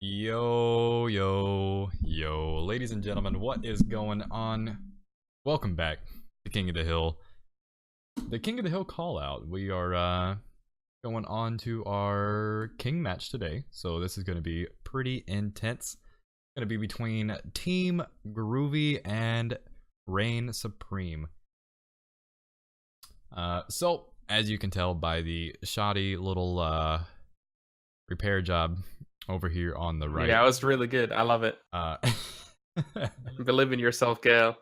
Yo, ladies and gentlemen, what is going on? Welcome back to King of the Hill. The King of the Hill call out. We are going on to our king match today, so this is going to be pretty intense. It's going to be between Team Groovy and Reign Supreme. So, as you can tell by the shoddy little repair job over here on the right. Yeah, it was really good. I love it. Believe in yourself, Gale.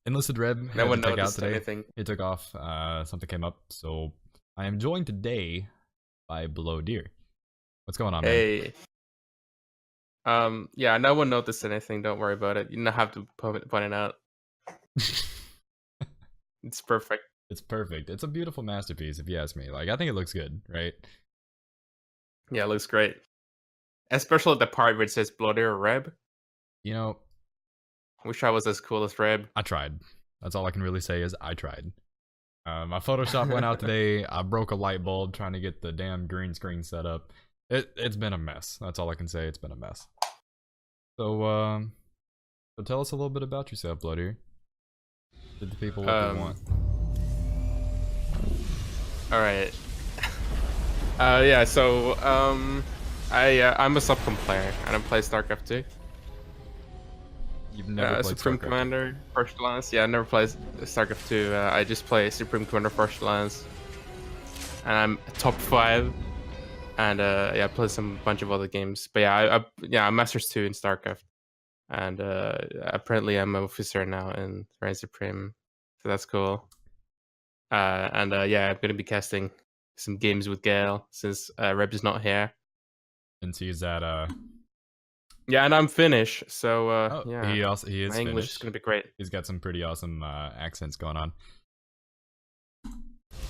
Enlisted Reb No one had to take out noticed today. anything. He took off. Something came up, so I am joined today by Below Deer. What's going on, man? Hey. Yeah, no one noticed anything. Don't worry about it. You don't have to point it out. It's perfect. It's perfect. It's a beautiful masterpiece, if you ask me. Like, I think it looks good, right? Yeah, it looks great. Especially the part where it says Bloody or Reb. You know, Wish I was as cool as Reb. I tried. That's all I can really say is I tried. My Photoshop went out today. I broke a light bulb trying to get the damn green screen set up. It's been a mess. That's all I can say. It's been a mess. So tell us a little bit about yourself, Bloody. Did the people what they want? All right. Yeah. So I'm a Subcom player. I don't play StarCraft 2. You've never played Supreme StarCraft. Commander First Alliance. Yeah, I never played StarCraft 2. I just play Supreme Commander First Alliance, and I'm top 5. And yeah, I play some bunch of other games. But yeah, I'm Masters 2 in StarCraft, and apparently I'm an officer now in Reign Supreme, so that's cool. And yeah, I'm gonna be casting some games with Gale since Reb is not here. And he's at Yeah, and I'm Finnish, so oh, yeah, he is my English Finnish. is gonna be great. He's got some pretty awesome accents going on.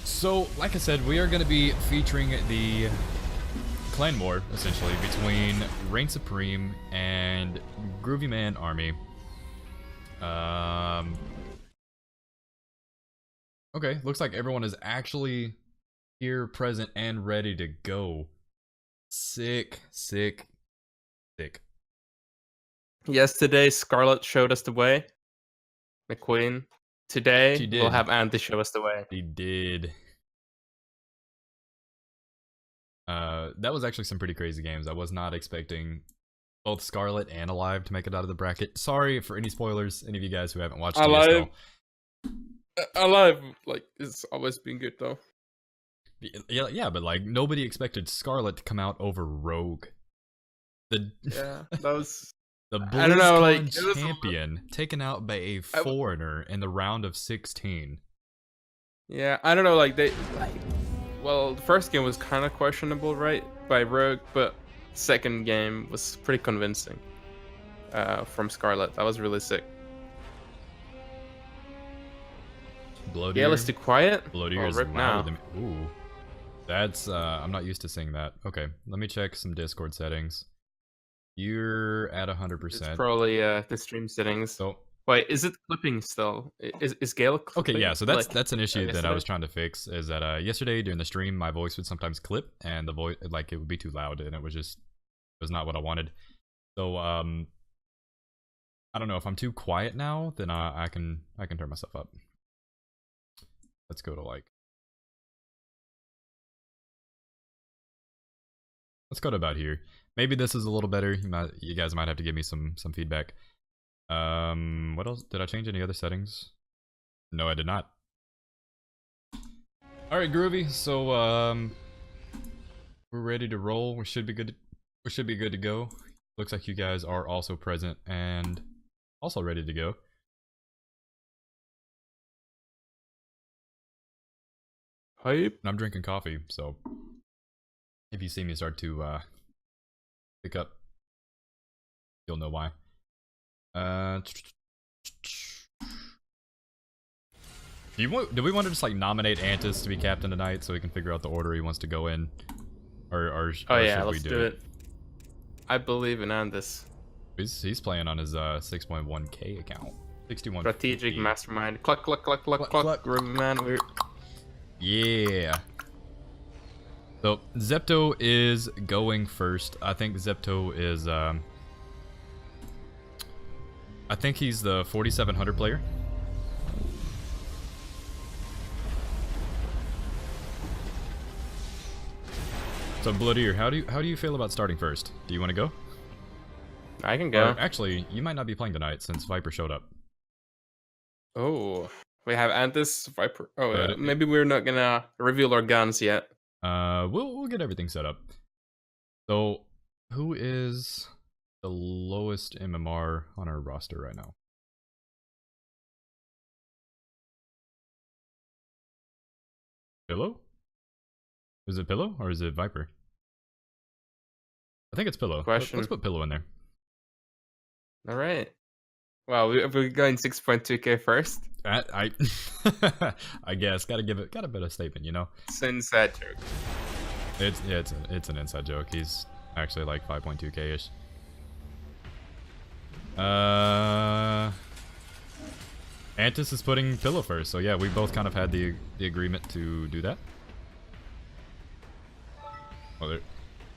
So, like I said, we are going to be featuring the clan war, essentially, between Reign Supreme and Groovy Man Army. Okay, looks like everyone is actually here, present, and ready to go. Sick. Yesterday, Scarlet showed us the way. The Queen. Today, She did. we'll have Andy show us the way. He did. That was actually some pretty crazy games. I was not expecting both Scarlet and Alive to make it out of the bracket. Sorry for any spoilers, any of you guys who haven't watched Alive, TSL. Alive, like, it's always been good though. Yeah, but like nobody expected Scarlet to come out over Rogue. Yeah, that was the I don't know, like, BlizzCon champion taken out by a foreigner in the round of 16. Yeah, I don't know, like well, the first game was kind of questionable, right, by Rogue, but second game was pretty convincing. From Scarlet, that was really sick. Blow Gale is too quiet. Blow Deer is Rip now. louder than me. Ooh. That's I'm not used to seeing that. Okay, let me check some Discord settings. You're at 100%. It's probably the stream settings. So wait, is it clipping still? Is Gale clipping? okay, yeah, so that's like, that's an issue that I yesterday? was trying to fix. Is that yesterday during the stream, my voice would sometimes clip, and the voice like it would be too loud, and it was not what I wanted. So I don't know if I'm too quiet now, then I can turn myself up. Let's go to like. Let's go to about here. Maybe this is a little better. You guys might have to give me some feedback. What else? Did I change any other settings? No, I did not. All right, Groovy. So we're ready to roll. We should be good. We should be good to go. Looks like you guys are also present and also ready to go. Hype. And I'm drinking coffee, so if you see me start to pick up, you'll know why. Do we want to just like nominate Antis to be captain tonight so we can figure out the order he wants to go in, or Oh yeah, should let's we do it. I believe in Andis. He's playing on his 6.1k account, 61. Strategic mastermind. Cluck cluck cluck cluck cluck. Groovy man. Yeah. So Zepto is going first. I think Zepto is I think he's the 4700 player. So Bloodier, how do you feel about starting first? Do you want to go? I can go. Or actually, you might not be playing tonight since Viper showed up. Oh, we have Antis, Viper. Oh, But yeah. Maybe we're not gonna reveal our guns yet. We'll get everything set up. So, who is the lowest MMR on our roster right now? Pillow? Is it Pillow or is it Viper? I think it's Pillow. Question. Let's put Pillow in there. All right. Well, we're going 6.2k first. I I guess got a bit of statement, you know. It's an inside joke. It's an inside joke. He's actually like 5.2k ish. Antis is putting Pillow first, so yeah, we both kind of had the agreement to do that. Well,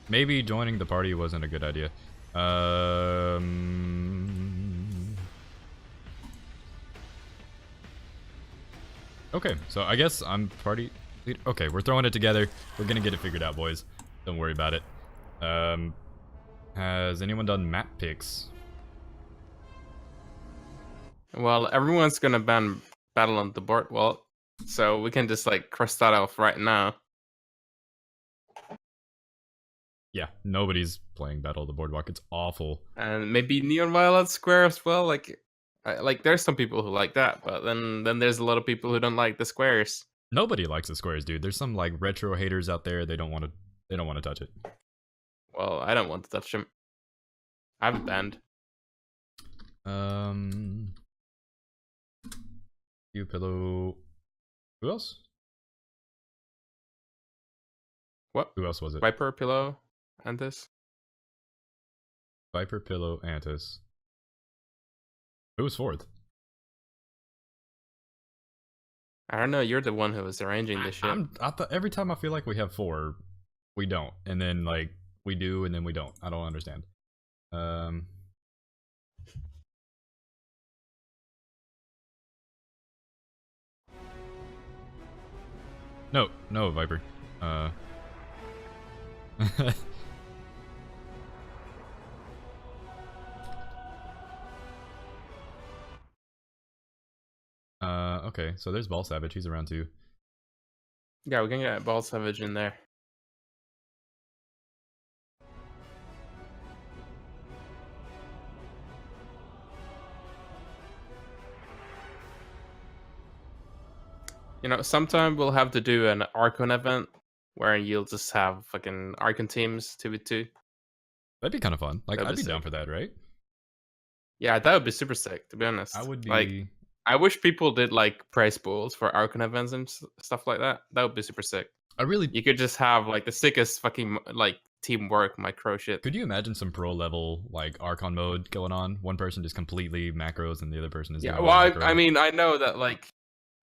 maybe joining the party wasn't a good idea. Okay, so I guess I'm party leader. Okay, we're throwing it together. We're gonna get it figured out, boys. Don't worry about it. Has anyone done map picks? Well, everyone's gonna ban Battle on the Board Wall, so we can just like cross that off right now. Yeah, nobody's playing Battle of the Boardwalk. It's awful. And maybe Neon Violet Square as well. Like there's some people who like that, but then there's a lot of people who don't like the squares. Nobody likes the squares, dude. There's some like retro haters out there. They don't want to touch it. Well, I don't want to touch them. I'm banned. You Pillow. Who else? What? Who else was it? Viper, Pillow, Antis. Viper, Pillow, Antis. Who was fourth? I don't know. You're the one who was arranging this shit. I thought every time I feel like we have four, we don't, and then like we do, and then we don't. I don't understand. No, Viper. Okay, so there's Ball Savage. He's around too. Yeah, we're gonna get Ball Savage in there. You know, sometime we'll have to do an Archon event where you'll just have fucking Archon teams 2v2. That'd be kind of fun. Like, That'd I'd be be down sick. for that, right? Yeah, that would be super sick, to be honest. I would be. Like, I wish people did like prize pools for Archon events and stuff like that. That would be super sick. You could just have like the sickest fucking like teamwork micro shit. Could you imagine some pro level like Archon mode going on? One person just completely macros and the other person is Yeah, doing well, macro. I mean, I know that like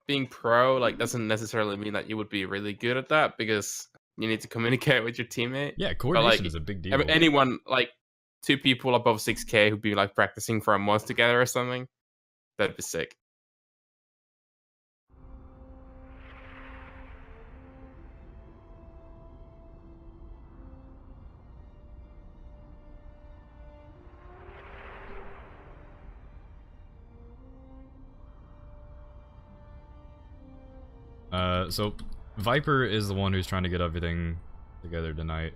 being pro like doesn't necessarily mean that you would be really good at that because you need to communicate with your teammate. Yeah, coordination like, is a big deal. Anyone like 2 people above 6k who'd be like practicing for a month together or something, that'd be sick. So Viper is the one who's trying to get everything together tonight.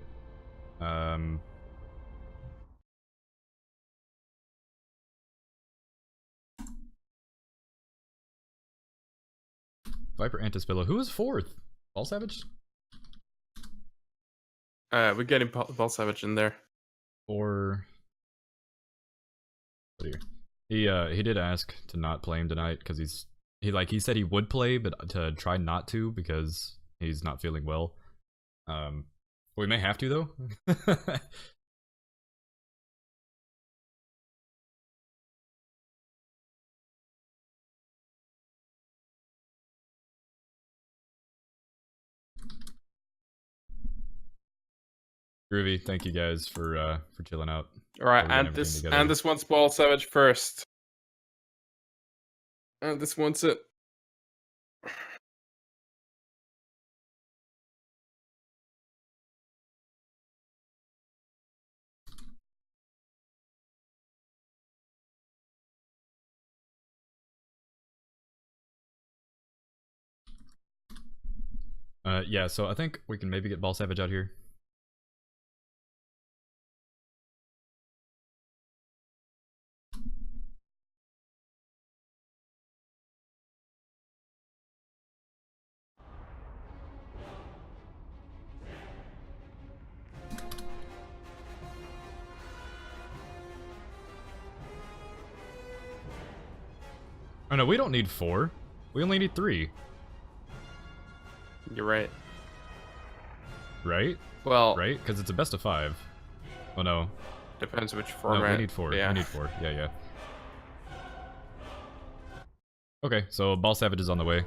Viper Antispillo. Who is fourth? Ball Savage? We're getting Ball Savage in there. Or he did ask to not play him tonight because he said he would play, but to try not to because he's not feeling well. We may have to though. Groovy, thank you guys for chilling out. All right, We're getting and everything this together. wants Ball Savage first. And this wants it. Yeah, so I think we can maybe get Ball Savage out here. Oh no, we don't need 4. We only need 3. You're right. Right? Well, Right? Because it's a best of 5. Oh no. depends which No, format. we need 4. Yeah. We need 4. Yeah, yeah. Okay, so Ball Savage is on the way.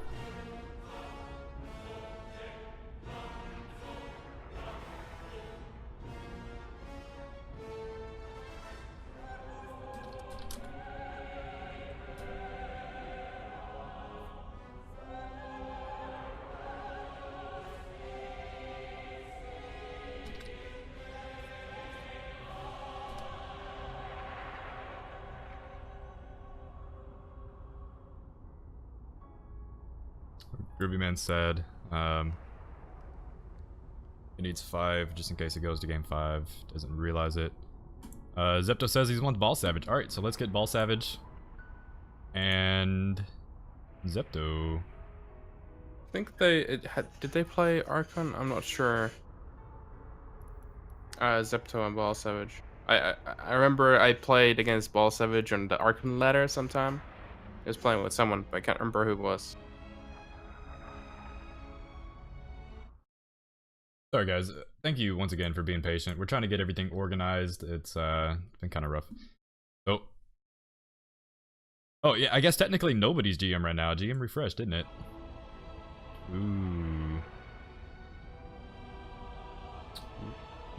Groovy Man said, he needs 5 just in case he goes to game 5. Doesn't realize it. Zepto says he's wants Ball Savage. Alright, so let's get Ball Savage. And Zepto. I think did they play Archon? I'm not sure. Zepto and Ball Savage. I remember I played against Ball Savage on the Archon ladder sometime. I was playing with someone, but I can't remember who it was. Sorry guys, thank you once again for being patient. We're trying to get everything organized. It's been kind of rough. Oh yeah, I guess technically nobody's GM right now. GM refreshed, didn't it? Ooh.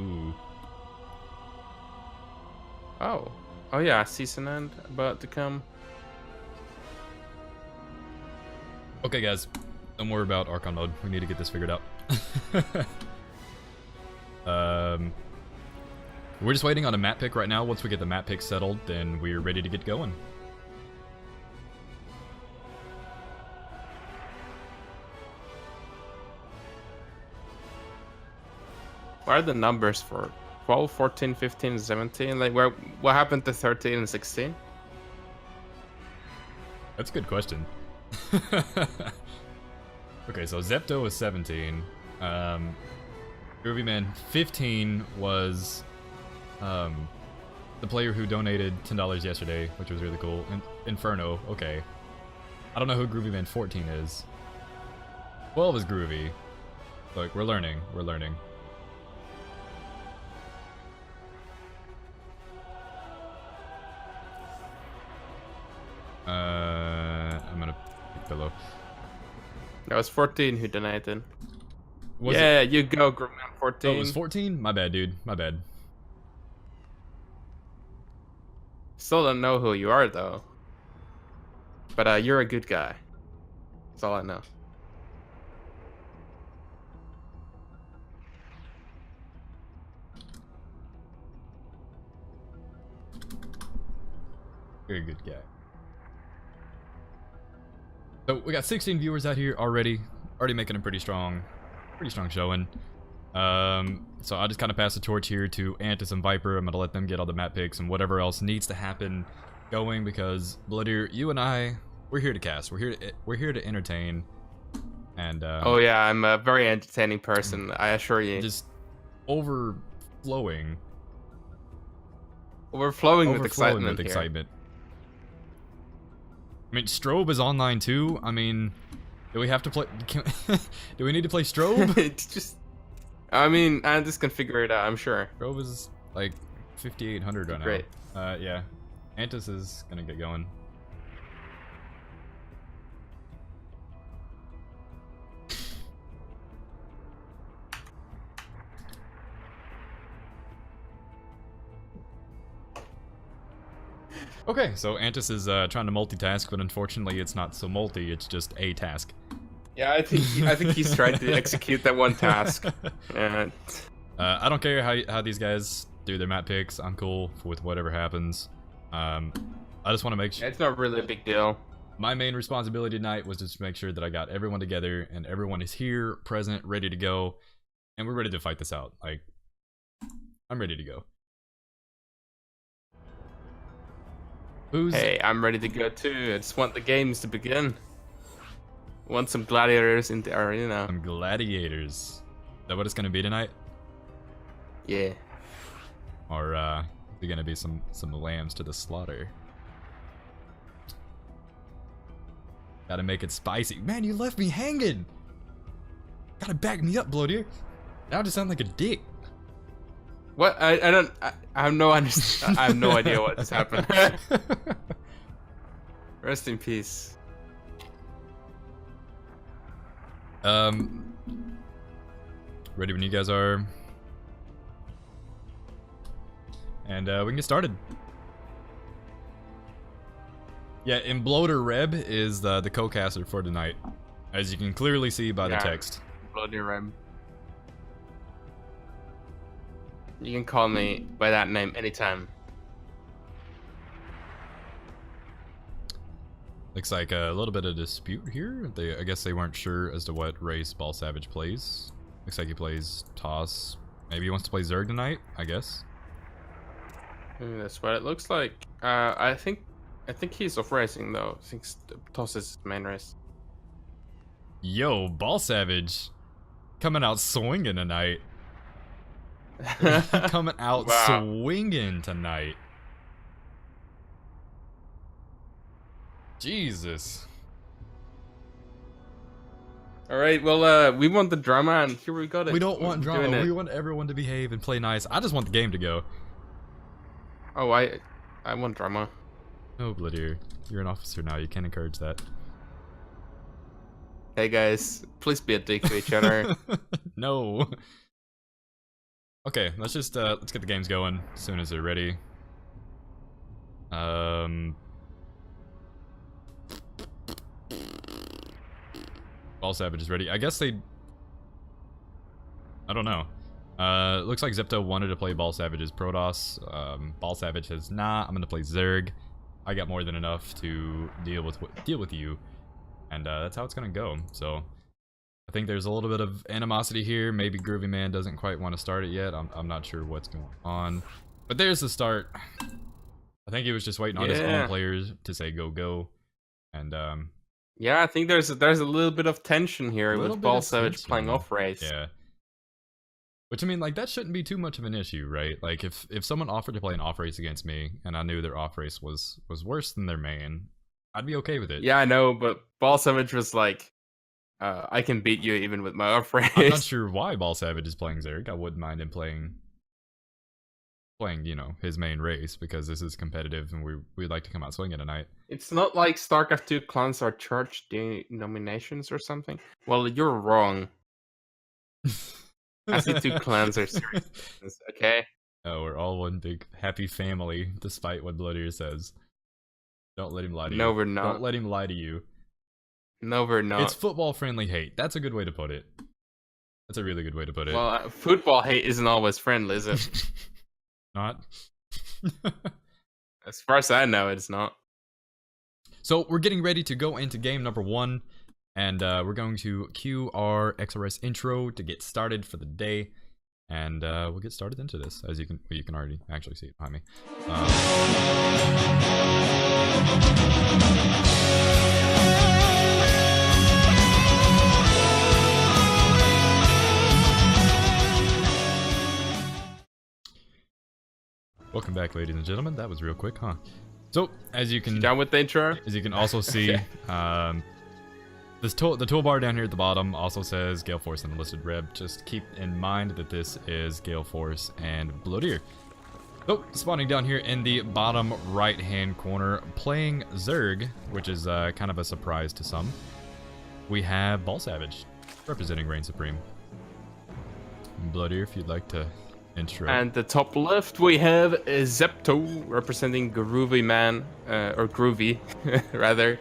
Ooh. Oh yeah, season end about to come. Okay guys, don't worry about Archon mode. We need to get this figured out. We're just waiting on a map pick right now. Once we get the map pick settled, then we're ready to get going. What are the numbers for 12, 14, 15, 17? Like, what happened to 13 and 16? That's a good question. Okay, so Zepto is 17. Groovy Man 15 was the player who donated $10 yesterday, which was really cool. Inferno, okay. I don't know who Groovy Man 14 is. 12 is Groovy. Look, we're learning. We're learning. I'm gonna pick below. That was 14 who donated. Was yeah, it? you go, Groovy Man 14. Oh, it was 14? My bad, dude. My bad. Still don't know who you are, though. But you're a good guy. That's all I know. Very good guy. So we got 16 viewers out here already making a pretty strong showing. So I'll just kind of pass the torch here to Antis and Viper. I'm gonna let them get all the map picks and whatever else needs to happen going, because Bloodier, you and I, we're here to cast. We're here to entertain. And oh yeah, I'm a very entertaining person, I assure you. Just overflowing with excitement. I mean, Strobe is online too. I mean, do we have to play? Do we need to play Strobe? It's just, I mean, Antis can figure it out, I'm sure. Strobe is like 5,800 right now. Great. Yeah. Antis is gonna get going. Okay, so Antis is trying to multitask, but unfortunately it's not so multi, it's just a task. Yeah, I think he's trying to execute that one task. And I don't care how these guys do their map picks. I'm cool with whatever happens. I just want to make sure. it's not really a big deal. My main responsibility tonight was just to make sure that I got everyone together and everyone is here, present, ready to go, and we're ready to fight this out. Like, I'm ready to go. Hey, I'm ready to go too. I just want the games to begin. Want some gladiators in the arena. Some gladiators. Is that what it's gonna be tonight? Yeah. Or is it gonna be some lambs to the slaughter? Gotta make it spicy. Man, you left me hanging! Gotta back me up, Bloodier. Now I just sound like a dick. What? I have no I have no idea what just happened. Rest in peace. Ready when you guys are. And we can get started. Yeah, and Bloater Reb is the co-caster for tonight, as you can clearly see by the text. Bloody Reb. You can call me by that name anytime. Looks like a little bit of dispute here. I guess they weren't sure as to what race Ball Savage plays. Looks like he plays Toss. Maybe he wants to play Zerg tonight, I guess. That's what it looks like. I think he's off racing though. I think Toss is his main race. Yo, Ball Savage coming out swinging tonight. Coming out swinging tonight. Jesus. All right, well, we want the drama, and here we got it. We don't want drama. We want everyone to behave and play nice. I just want the game to go. Oh, I want drama. Oh, Bloodier, you're an officer now. You can't encourage that. Hey guys, please be a dick to each other. No. Okay, let's just let's get the games going as soon as they're ready. Ball Savage is ready. I guess they... I don't know. Looks like Zepto wanted to play Ball Savage's Protoss. Ball Savage says, nah, I'm gonna play Zerg. I got more than enough to deal with you. And that's how it's gonna go. So I think there's a little bit of animosity here. Maybe Groovy Man doesn't quite want to start it yet. I'm not sure what's going on. But there's the start. I think he was just waiting on his own players to say go. And yeah, I think there's a little bit of tension here with Ball Savage playing off race. Yeah. Which, I mean, like, that shouldn't be too much of an issue, right? Like, if someone offered to play an off race against me, and I knew their off race was worse than their main, I'd be okay with it. Yeah, I know, but Ball Savage was like, I can beat you even with my off race. I'm not sure why Ball Savage is playing Zerg. I wouldn't mind him playing, you know, his main race, because this is competitive, and we'd like to come out swinging tonight. It's not like StarCraft 2 clans are church denominations or something. Well, you're wrong. I see 2 clans are serious, okay? Oh, we're all one big happy family, despite what Bloodier says. Don't let him lie to you. No, we're not. Don't let him lie to you. No, we're not. It's football-friendly hate. That's a good way to put it. That's a really good way to put it. Well, football hate isn't always friendly, is it? Not? As far as I know, it's not. So, we're getting ready to go into game number 1. And we're going to cue our XRS intro to get started for the day, and we'll get started into this. As you can already actually see it behind me. Welcome back, ladies and gentlemen. That was real quick, huh? So, as you can done with the intro, as you can also see, the toolbar down here at the bottom also says Gale Force and Enlisted Reb. Just keep in mind that this is Gale Force and Bloodier. So, spawning down here in the bottom right-hand corner, playing Zerg, which is kind of a surprise to some, we have Ball Savage, representing Reign Supreme. Bloodier, if you'd like to Intro. And the top left we have Zepto representing Groovy Man, or Groovy, rather.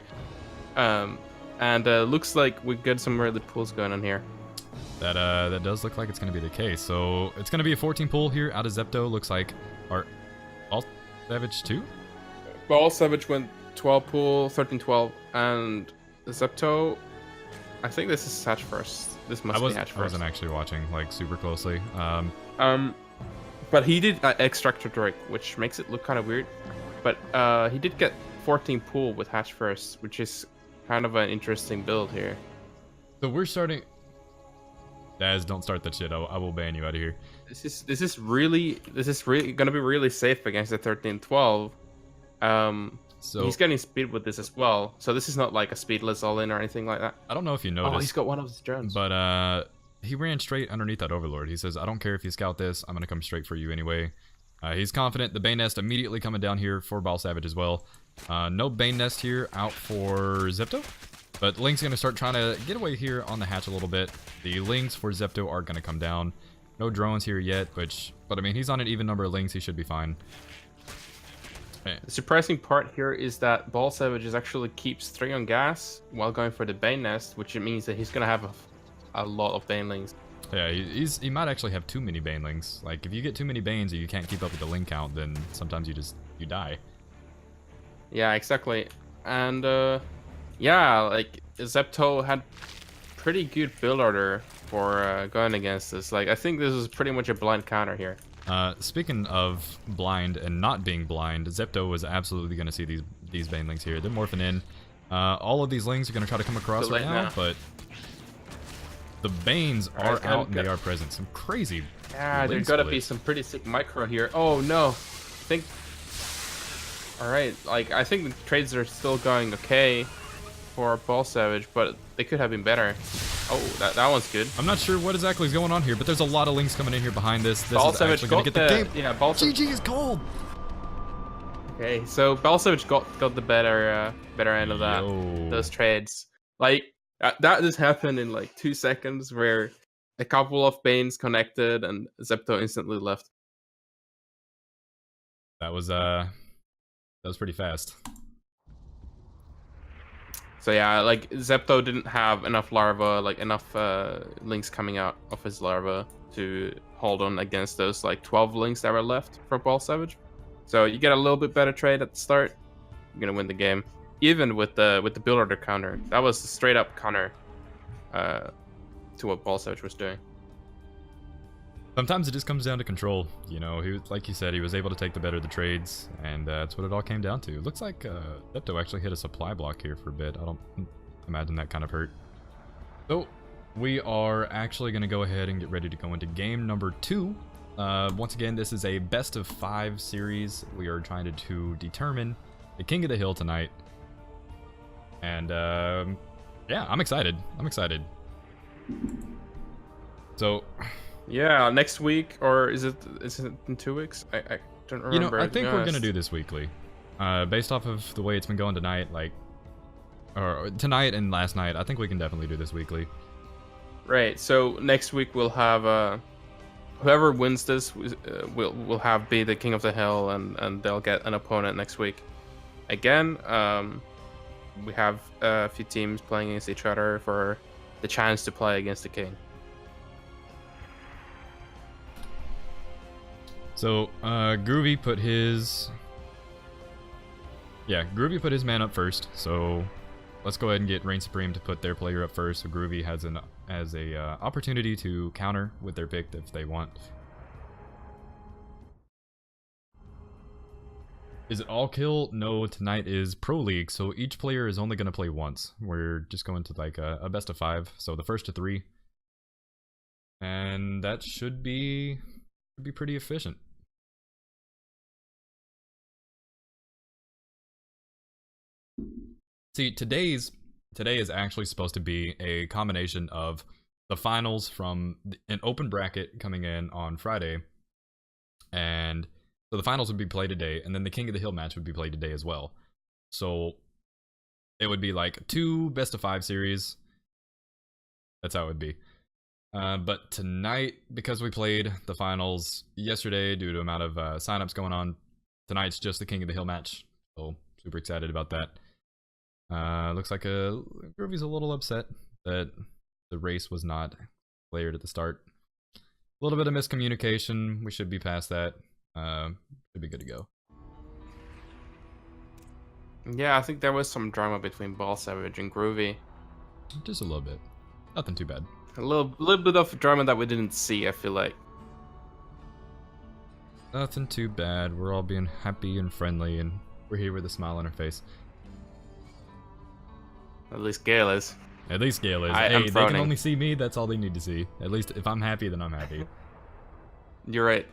And looks like we got some early pulls going on here. That does look like it's going to be the case. So it's going to be a 14 pull here out of Zepto. Looks like our Ball Savage 2? Ball Savage went 12 pull, 13-12, and Zepto, I think this is Hatch first. This must be Hatch first. I wasn't actually watching like super closely. But he did Extractor Drake, which makes it look kind of weird. But he did get 14 pull with Hatch first, which is kind of an interesting build here. So we're starting. Daz, don't start that shit. I will ban you out of here. This is really gonna be really safe against the 13-12. So he's getting speed with this as well. So this is not like a speedless all-in or anything like that. I don't know if you noticed. Oh, he's got one of his drones. But he ran straight underneath that Overlord. He says, I don't care if you scout this. I'm gonna come straight for you anyway. He's confident. The Bane Nest immediately coming down here for Ball Savage as well. No Bane Nest here out for Zepto. But Link's going to start trying to get away here on the hatch a little bit. The Links for Zepto are going to come down. No drones here yet, but I mean, he's on an even number of Links. He should be fine. The surprising part here is that Ball Savage actually keeps 3 on gas while going for the Bane Nest, which means that he's going to have a lot of Banelings. Yeah, he might actually have too many Banelings. Like, if you get too many Banes or you can't keep up with the Link count, then sometimes you die. Yeah, exactly. And, yeah, like, Zepto had pretty good build order for going against this. Like, I think this is pretty much a blind counter here. Speaking of blind and not being blind, Zepto was absolutely going to see these Banelings here. They're morphing in. All of these Lings are going to try to come across right now, but the Banes are out and they are present. Some crazy. Yeah, there's got to be some pretty sick micro here. Oh, no. Alright, like, I think the trades are still going okay for Ball Savage, but they could have been better. Oh, that one's good. I'm not sure what exactly is going on here, but there's a lot of Links coming in here behind this. This Ball is Savage actually going to get the game. Yeah, Ball Savage. GG is cold. Okay, so Ball Savage got the better end of that. Those trades. Like, that just happened in like 2 seconds, where a couple of Banes connected and Zepto instantly left. That was pretty fast. So yeah, like Zepto didn't have enough larva, like enough Links coming out of his larva to hold on against those like 12 Links that were left for Ball Savage. So you get a little bit better trade at the start, you're gonna win the game. Even with the build order counter, that was a straight up counter to what Ball Savage was doing. Sometimes it just comes down to control. You know, like you said, he was able to take the better of the trades, and that's what it all came down to. It looks like Zepto actually hit a supply block here for a bit. I don't imagine that kind of hurt. So we are actually going to go ahead and get ready to go into game number 2. Once again, this is a best of 5 series. We are trying to determine the King of the Hill tonight. And yeah, I'm excited. So yeah, next week, or is it in 2 weeks? I don't remember. You know, I think we're gonna do this weekly, based off of the way it's been going tonight, or tonight and last night. I think we can definitely do this weekly. Right. So next week we'll have whoever wins this will have be the King of the Hill, and they'll get an opponent next week. Again, we have a few teams playing against each other for the chance to play against the King. So, Groovy put his man up first. So, let's go ahead and get Reign Supreme to put their player up first. So Groovy has a opportunity to counter with their pick if they want. Is it all kill? No, tonight is Pro League, so each player is only going to play once. We're just going to like a best of 5, so the first to 3. And that should be pretty efficient. See, today is actually supposed to be a combination of the finals from an open bracket coming in on Friday, and so the finals would be played today, and then the King of the Hill match would be played today as well. So it would be like 2 best of 5 series. That's how it would be. But tonight, because we played the finals yesterday due to amount of signups going on, tonight's just the King of the Hill match. So super excited about that. Looks like Groovy's a little upset that the race was not cleared at the start. A little bit of miscommunication. We should be past that. Should be good to go. Yeah, I think there was some drama between Ball Savage and Groovy. Just a little bit. Nothing too bad. A little bit of drama that we didn't see, I feel like. Nothing too bad. We're all being happy and friendly, and we're here with a smile on our face. At least Gale is. At least Gale is. I'm Hey, they frowning. can only see me. That's all they need to see. At least if I'm happy, then I'm happy. You're right.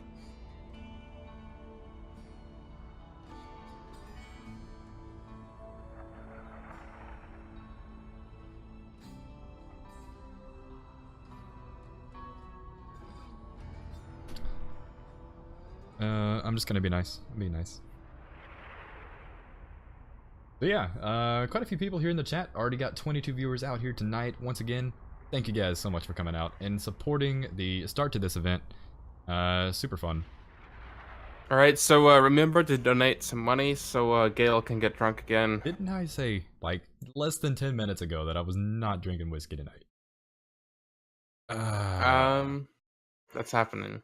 I'm just gonna be nice. Be nice. But yeah, quite a few people here in the chat. Already got 22 viewers out here tonight. Once again, thank you guys so much for coming out and supporting the start to this event. Super fun. All right, so remember to donate some money so Gale can get drunk again. Didn't I say, like, less than 10 minutes ago that I was not drinking whiskey tonight? That's happening.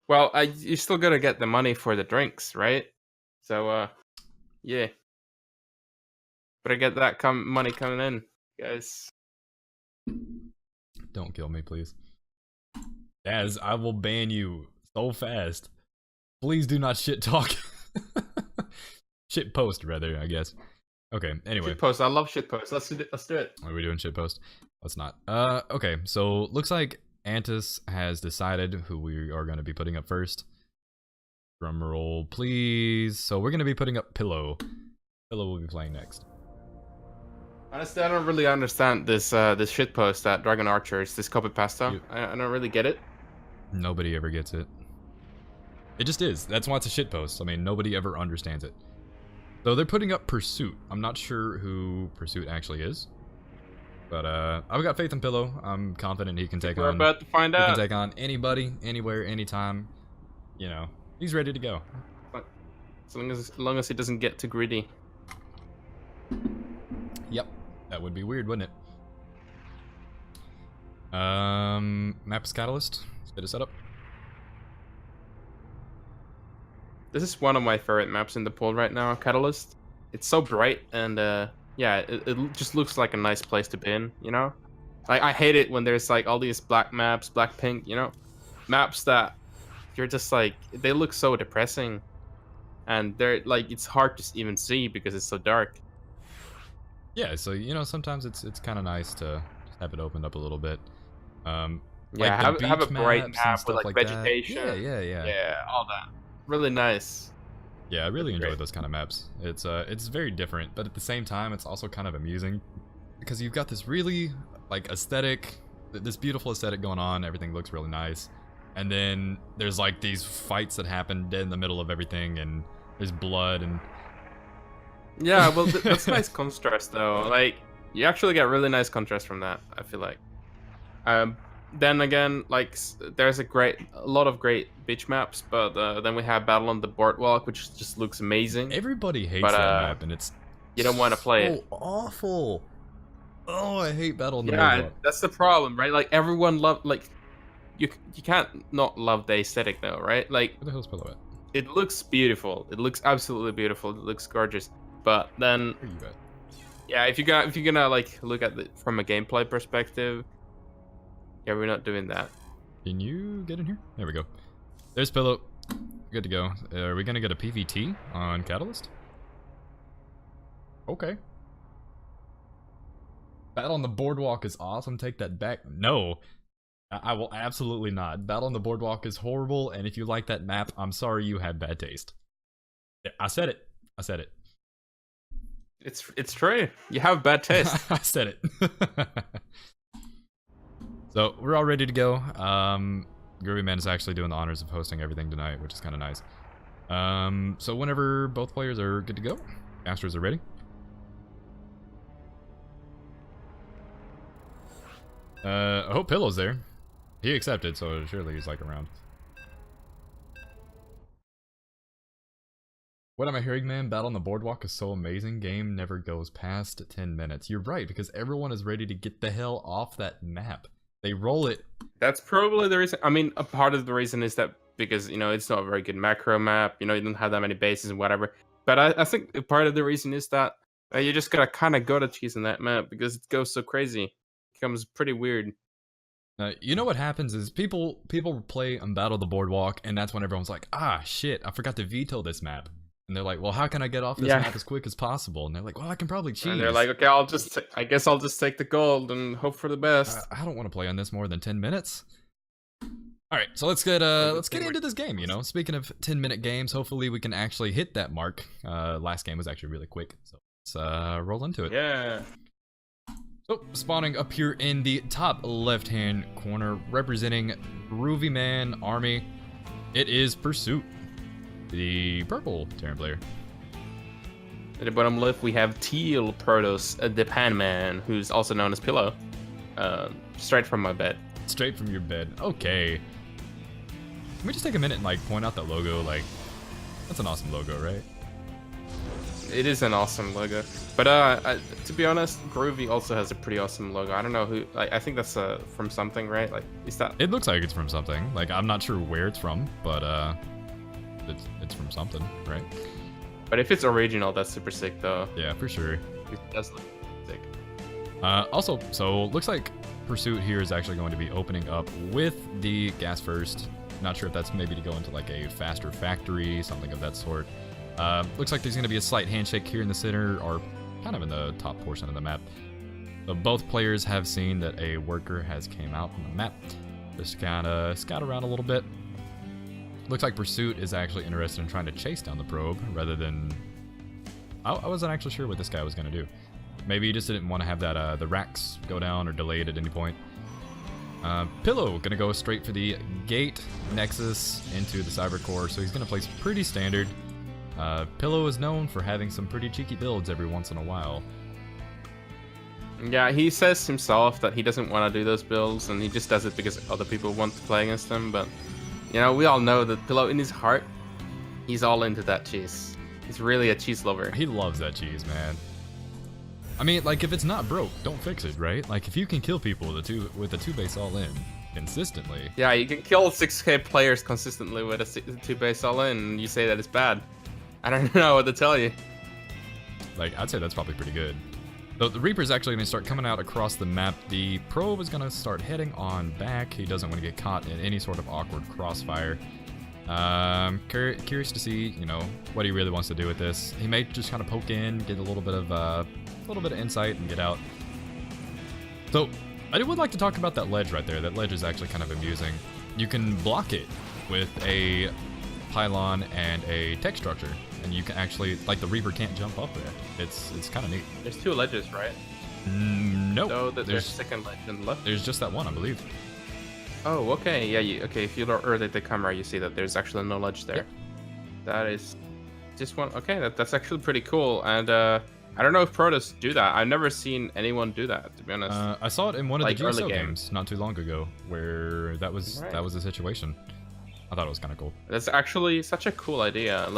Well, you're still gonna get the money for the drinks, right? So, yeah. Better get that money coming in, guys. Don't kill me, please. Daz, I will ban you so fast. Please do not shit talk. Shit post, rather, I guess. Okay, anyway. Shit post. I love shit post. Let's do it. Are we doing shit post? Let's not. Okay, so looks like Antis has decided who we are going to be putting up first. Drum roll, please. So we're going to be putting up Pillow. Pillow will be playing next. Honestly, I don't really understand this this shit post that Dragon Archer is this copy pasta. I don't really get it. Nobody ever gets it. It just is. That's why it's a shit post. I mean, nobody ever understands it. So they're putting up Pursuit. I'm not sure who Pursuit actually is. But I've got faith in Pillow. I'm confident he can take We're on. about to find He out. can take on anybody, anywhere, anytime. You know, he's ready to go. As long as he doesn't get too greedy. Yep, that would be weird, wouldn't it? Maps Catalyst. Let's get it set up. This is one of my favorite maps in the pool right now, Catalyst. It's so bright and yeah, it just looks like a nice place to be in, you know? Like, I hate it when there's like all these black maps, black pink, you know? Maps that you're just like, they look so depressing. And they're like, it's hard to even see because it's so dark. Yeah, so you know, sometimes it's kind of nice to just have it opened up a little bit. Yeah, Like the have a beach bright maps and map with stuff like that. vegetation. Yeah. Yeah, all that. Really nice. Yeah, I really That'd be enjoy great. those kind of maps. It's very different, but at the same time, it's also kind of amusing because you've got this really like aesthetic, this beautiful aesthetic going on. Everything looks really nice, and then there's like these fights that happen dead in the middle of everything, and there's blood and. Yeah, well, that's nice contrast though. Like, you actually get really nice contrast from that, I feel like. Then again, like, there's a lot of great beach maps, but then we have Battle on the Boardwalk, which just looks amazing. Everybody hates But, that map, and it's You don't want to play it. awful. Oh, I hate Battle on the Yeah, Boardwalk. that's the problem, right? Like, everyone you can't not love the aesthetic though, right? Like, Where the hell's Pillow at? it looks beautiful. It looks absolutely beautiful. It looks gorgeous. But then, Where you at? yeah, if you're gonna like look at it from a gameplay perspective, yeah, we're not doing that. Can you get in here? There we go. There's Pillow. Good to go. Are we gonna get a PVT on Catalyst? Okay. Battle on the Boardwalk is awesome. Take that back. No. I will absolutely not. Battle on the Boardwalk is horrible, and if you like that map, I'm sorry you had bad taste. Yeah, I said it. I said it. It's true. You have bad taste. I said it. So we're all ready to go. Groovy Man is actually doing the honors of hosting everything tonight, which is kind of nice. So whenever both players are good to go, masters are ready. I hope Pillow's there. He accepted, so surely he's like around. What am I hearing, man? Battle on the Boardwalk is so amazing. Game never goes past 10 minutes. You're right, because everyone is ready to get the hell off that map. They roll it. That's probably the reason. I mean, a part of the reason is that because, it's not a very good macro map. You don't have that many bases and whatever. But I think part of the reason is that you just gotta kind of go to cheese on that map because it goes so crazy. It becomes pretty weird. You know what happens is people play on Battle the Boardwalk, and that's when everyone's like, ah, shit, I forgot to veto this map. And they're like, well, how can I get off this map as quick as possible? And they're like, well, I can probably cheese. And they're like, okay, I guess I'll just take the gold and hope for the best. I don't want to play on this more than 10 minets. All right, so let's get into this game. Speaking of 10-minute games, hopefully we can actually hit that mark. Last game was actually really quick, so let's roll into it. Yeah. So spawning up here in the top left-hand corner, representing Groovy Man Army, it is Pursuit, the purple Terran player. At the bottom left, we have Teal Protoss, the Pan Man, who's also known as Pillow. Straight from my bed. Straight from your bed. Okay. Let me just take a minute and point out that logo. That's an awesome logo, right? It is an awesome logo. But to be honest, Groovy also has a pretty awesome logo. I don't know who. I think that's from something, right? Is that? It looks like it's from something. I'm not sure where it's from, but it's from something, right? But if it's original, that's super sick, though. Yeah, for sure. It does look sick. Also, so looks like Pursuit here is actually going to be opening up with the gas first. Not sure if that's maybe to go into a faster factory, something of that sort. Looks like there's going to be a slight handshake here in the center, or kind of in the top portion of the map. So both players have seen that a worker has came out on the map. Just kind of scout around a little bit. Looks like Pursuit is actually interested in trying to chase down the probe rather than... I wasn't actually sure what this guy was going to do. Maybe he just didn't want to have that the racks go down or delayed at any point. Pillow gonna go straight for the gate nexus into the cyber core, so he's gonna place pretty standard. Pillow is known for having some pretty cheeky builds every once in a while. Yeah, he says himself that he doesn't want to do those builds, and he just does it because other people want to play against him. But we all know that Pillow, in his heart, he's all into that cheese. He's really a cheese lover. He loves that cheese, man. I mean, if it's not broke, don't fix it, right? If you can kill people with a two base all in consistently. Yeah, you can kill 6k players consistently with a 2 base all in, and you say that it's bad. I don't know what to tell you. I'd say that's probably pretty good. So the Reaper's actually going to start coming out across the map. The Probe is going to start heading on back. He doesn't want to get caught in any sort of awkward crossfire. Curious to see, what he really wants to do with this. He may just kind of poke in, get a little bit of insight, and get out. So I would like to talk about that ledge right there. That ledge is actually kind of amusing. You can block it with a pylon and a tech structure, and you can actually, the Reaper can't jump up there. It's kind of neat. There's 2 ledges, right? Nope. No, there's a second ledge on the left. There's just that one, I believe. Oh, okay. Yeah, okay. If you rotate the camera, you see that there's actually no ledge there. Yep. That is just one. Okay, that's actually pretty cool. And I don't know if Protoss do that. I've never seen anyone do that, to be honest. I saw it in one of the GSO games not too long ago, where that was the situation. I thought it was kind of cool. That's actually such a cool idea.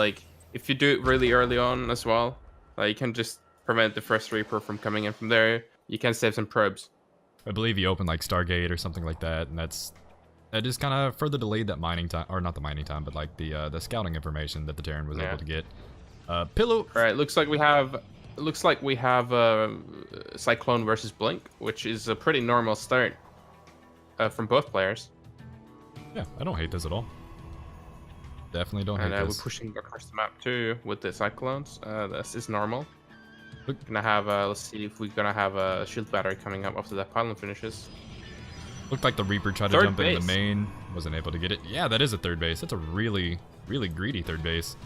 If you do it really early on as well, you can just prevent the first Reaper from coming in from there. You can save some probes. I believe you open Stargate or something like that, and that just kind of further delayed that mining time, or not the mining time, but the scouting information that the Terran was able to get. Pillow. All right, looks like we have Cyclone versus Blink, which is a pretty normal start from both players. Yeah, I don't hate this at all. Definitely don't hate this. And we're pushing across the map too with the Cyclones. This is normal. We're gonna have let's see if we're gonna have a shield battery coming up after that pylon finishes. Looked like the Reaper tried to jump in the main, wasn't able to get it. Yeah, that is a third base. That's a really, really greedy third base.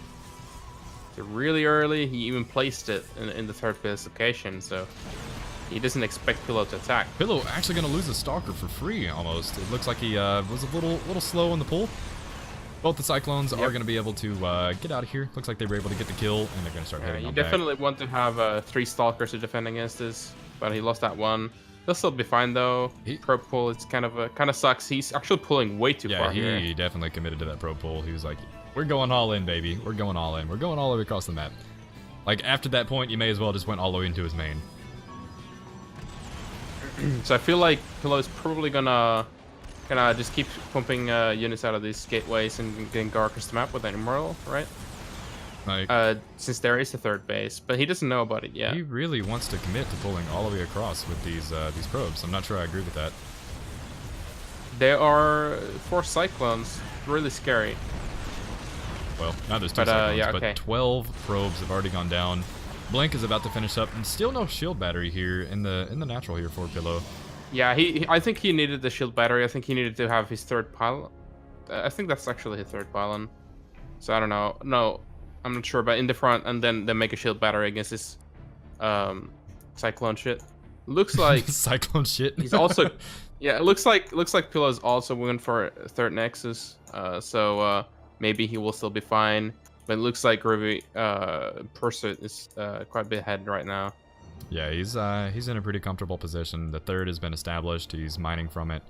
So really early, he even placed it in the third base location, so he doesn't expect Pillow to attack. Pillow actually gonna lose a Stalker for free almost. It looks like he was a little slow on the pull. Both the Cyclones are going to be able to get out of here. Looks like they were able to get the kill, and they're going to start heading on back. You definitely want to have 3 Stalkers to defend against this, but he lost that one. He'll still be fine though. Pro pull is kind of sucks. He's actually pulling way too far here. Yeah, he definitely committed to that pro pull. He was like, "We're going all in, baby. We're going all in. We're going all the way across the map." Like after that point, you may as well just went all the way into his main. So I feel like Pillow is probably gonna just keep pumping units out of these gateways and getting Gar across the map with an Immortal, right? Like, since there is a third base, but he doesn't know about it yet. he really wants to commit to pulling all the way across with these probes. I'm not sure I agree with that. There are 4 Cyclones, really scary. Well, now there's 2 Cyclones, yeah, okay. but 12 probes have already gone down. Blink is about to finish up, and still no shield battery here in the natural here for Pillow. Yeah, I think he needed the shield battery. I think he needed to have his 3rd pylon. I think that's actually his 3rd pylon. So I don't know. No, I'm not sure, but in the front, and then they make a shield battery against this Cyclone shit. Looks like Cyclone shit. He's also, yeah. It looks like Pillow's also went for a 3rd Nexus. So maybe he will still be fine. But it looks like Ruby Pursuit is quite a bit ahead right now. Yeah, he's in a pretty comfortable position. The 3rd has been established. He's mining from it.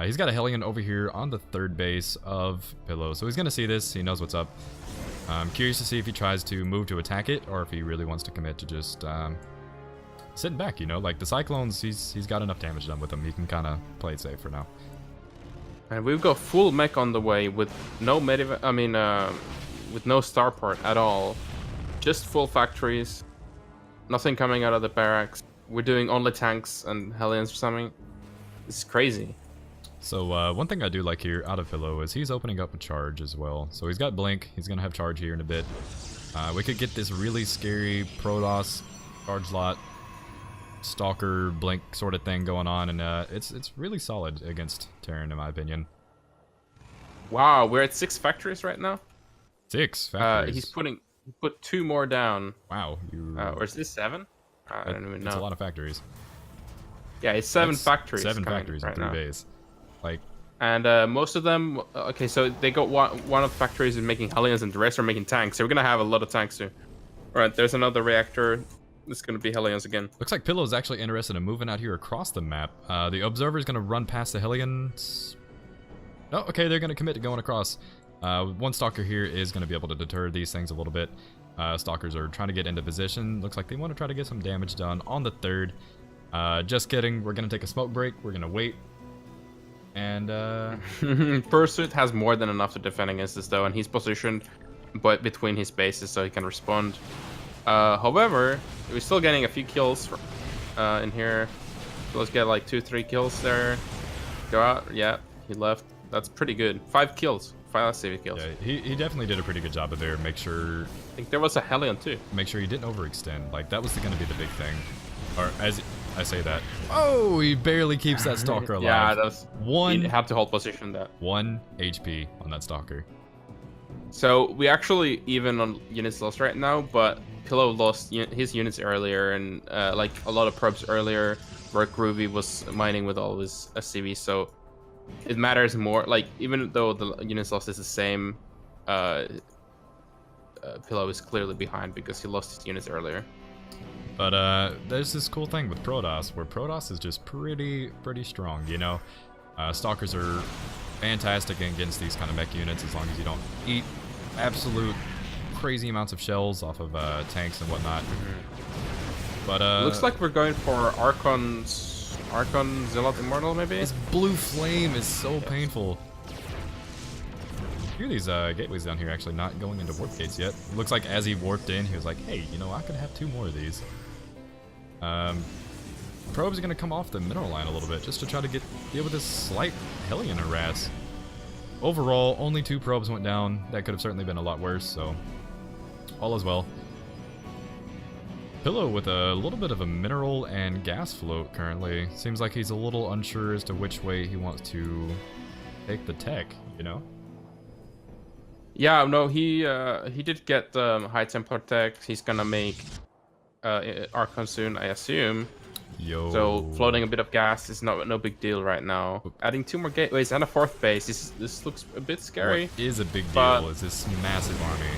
He's got a Hellion over here on the 3rd base of Pillow, so he's gonna see this. He knows what's up. I'm curious to see if he tries to move to attack it, or if he really wants to commit to just sitting back. You know, like the Cyclones, he's got enough damage done with them. He can kind of play it safe for now. And we've got full mech on the way with no with no starport at all, just full factories. Nothing coming out of the barracks. We're doing only tanks and Hellions or something. It's crazy. So one thing I do like here out of Pillow is he's opening up a charge as well. So he's got Blink. He's going to have charge here in a bit. We could get this really scary Protoss charge lot Stalker Blink sort of thing going on. And it's really solid against Terran in my opinion. Wow, we're at 6 factories right now? 6 factories? He put 2 more down. Wow. Or is this 7? I don't even know. It's a lot of factories. Yeah, it's 7 factories. 7 factories in 3 days. Like, and most of them, okay, so they got one of the factories is making Hellions and the rest are making tanks. So we're gonna have a lot of tanks soon. All right, there's another reactor. It's gonna be Hellions again. Looks like Pillow's actually interested in moving out here across the map. The Observer's gonna run past the Hellions. Oh, okay, they're gonna commit to going across. One Stalker here is gonna be able to deter these things a little bit. Stalkers are trying to get into position. Looks like they want to try to get some damage done on the 3rd. Just kidding. We're gonna take a smoke break. We're gonna wait. And Pursuit has more than enough to defend against this though, and he's positioned but between his bases so he can respond. However, we're still getting a few kills in here. So let's get like 2-3 kills there. Go out. Yeah, he left. That's pretty good. 5 kills. 5 CV kills. Yeah, he definitely did a pretty good job of there. Make sure. I think there was a Hellion too. Make sure he didn't overextend. Like that was going to be the big thing. Or as I say that. Oh, he barely keeps that Stalker alive. Yeah, that's one. You have to hold position that. 1 HP on that Stalker. So we actually even on units lost right now, but Pillow lost his units earlier, and like a lot of probes earlier, where Groovy was mining with all of his SCVs. So it matters more. Like even though the units lost is the same, Pillow is clearly behind because he lost his units earlier. But there's this cool thing with Protoss, where Protoss is just pretty strong, you know? Stalkers are fantastic against these kind of mech units as long as you don't eat absolute crazy amounts of shells off of tanks and whatnot. But looks like we're going for Archon Zealot Immortal, maybe? This blue flame is so painful. A few of these gateways down here actually not going into warp gates yet. Looks like as he warped in, he was like, hey, you know, I could have 2 more of these. Probes are going to come off the mineral line a little bit just to try to deal with this slight Hellion harass. Overall, only 2 probes went down. That could have certainly been a lot worse, so all is well. Pillow with a little bit of a mineral and gas float currently. Seems like he's a little unsure as to which way he wants to take the tech, you know? Yeah, no, he did get High Templar tech. He's gonna make Archon soon, I assume. Yo. So floating a bit of gas is no big deal right now. Adding 2 more gateways and a 4th base. This looks a bit scary. What is a big deal is this massive army.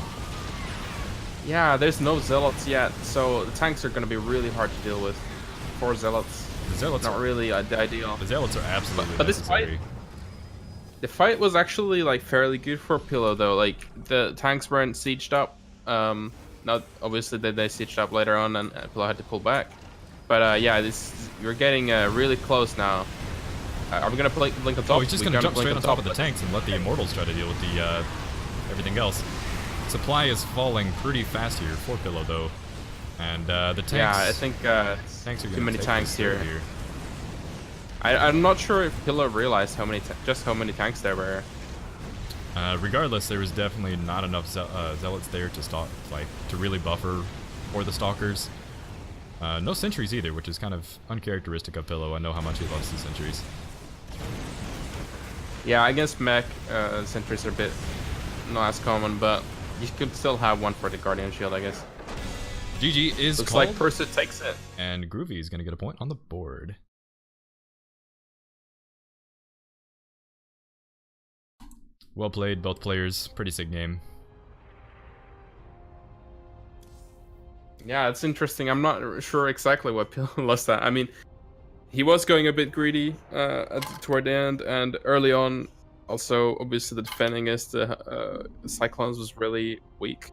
Yeah, there's no zealots yet, so the tanks are gonna be really hard to deal with. 4 zealots. The Zealots, not really the ideal. the Zealots are absolutely But this necessary. The fight was actually like fairly good for Pillow though. Like the tanks weren't sieged up. Not obviously they sieged up later on, and Pillow had to pull back. But yeah, you're getting really close now. Are we gonna blink on top? Oh, he's just gonna jump straight on top of the tanks and let the Immortals try to deal with the everything else. Supply is falling pretty fast here for Pillow though, and the tanks. Yeah, I think tanks are too many tanks here. here. I'm not sure if Pillow realized just how many tanks there were. Regardless, there was definitely not enough zealots there to to really buffer for the stalkers. No sentries either, which is kind of uncharacteristic of Pillow. I know how much he loves the sentries. Yeah, against mech, sentries are a bit not as common, but you could still have one for the Guardian Shield, I guess. GG is Looks called, like Pursuit takes it. and Groovy is going to get a point on the board. Well played, both players. Pretty sick game. Yeah, it's interesting. I'm not sure exactly what Pillow lost that. I mean, he was going a bit greedy toward the end, and early on, also, obviously, the defending against the Cyclones was really weak.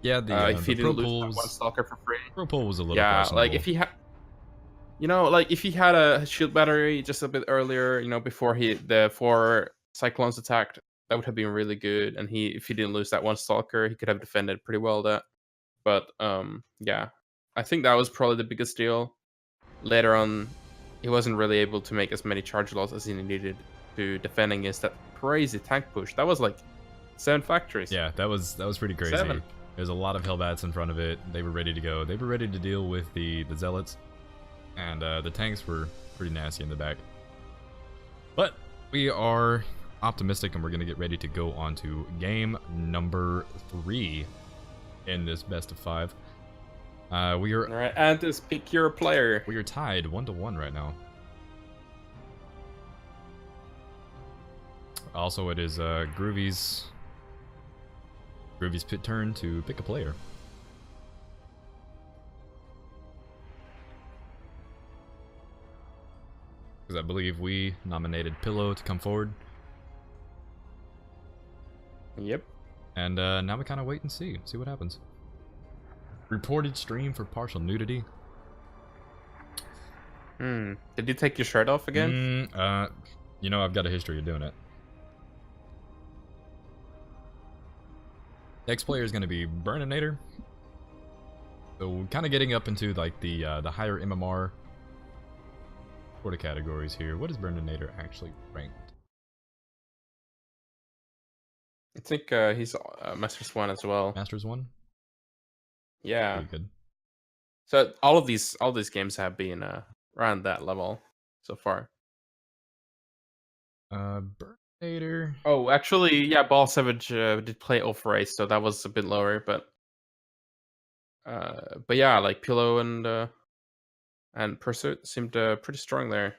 Yeah, if he the didn't Pro lose that Pools, one Stalker for free. Pro Pool was a little Yeah, questionable. like if he had, like if he had a shield battery just a bit earlier, before the 4 Cyclones attacked, that would have been really good. And if he didn't lose that one Stalker, he could have defended pretty well that. But yeah, I think that was probably the biggest deal. Later on, he wasn't really able to make as many charge loss as he needed to defend against that crazy tank push. That was like 7 factories. Yeah, that was pretty crazy. 7. There's a lot of Hellbats in front of it. They were ready to go. They were ready to deal with the Zealots, and the tanks were pretty nasty in the back. But we are optimistic, and we're gonna get ready to go on to game number 3 in this best of 5. We are All right, and just pick your player. We are tied 1-1 right now. Also, it is Groovy's turn to pick a player. Because I believe we nominated Pillow to come forward. Yep. And now we kind of wait and see what happens. Reported stream for partial nudity. Did you take your shirt off again? You know, I've got a history of doing it. Next player is going to be Burninator. So kind of getting up into like the higher MMR sort of categories here. What is Burninator actually ranked? I think he's Masters 1 as well. Masters 1? Yeah. Pretty good. So all these games have been around that level so far. Burninator. Oh, actually, yeah, Ball Savage did play off race, so that was a bit lower, but yeah, like Pillow and Pursuit seemed pretty strong there.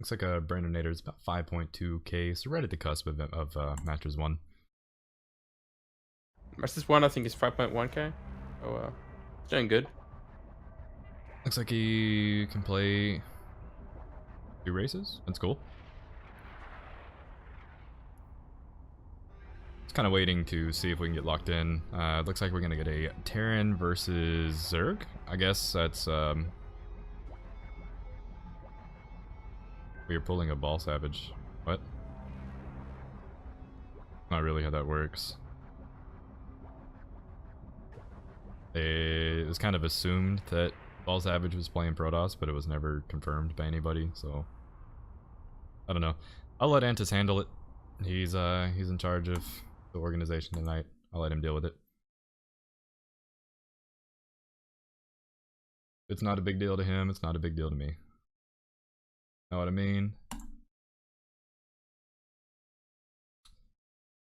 Looks like Burninator is about 5.2k, so right at the cusp of Masters 1. Masters 1, I think, is 5.1k. Oh, it's doing good. Looks like he can play 2 races. That's cool. Just kind of waiting to see if we can get locked in. Looks like we're gonna get a Terran versus Zerg. I guess that's we're pulling a Ball Savage. What? Not really how that works. It was kind of assumed that Ball Savage was playing Protoss, but it was never confirmed by anybody, so I don't know. I'll let Antis handle it. He's in charge of the organization tonight. I'll let him deal with it. It's not a big deal to him, it's not a big deal to me. Know what I mean?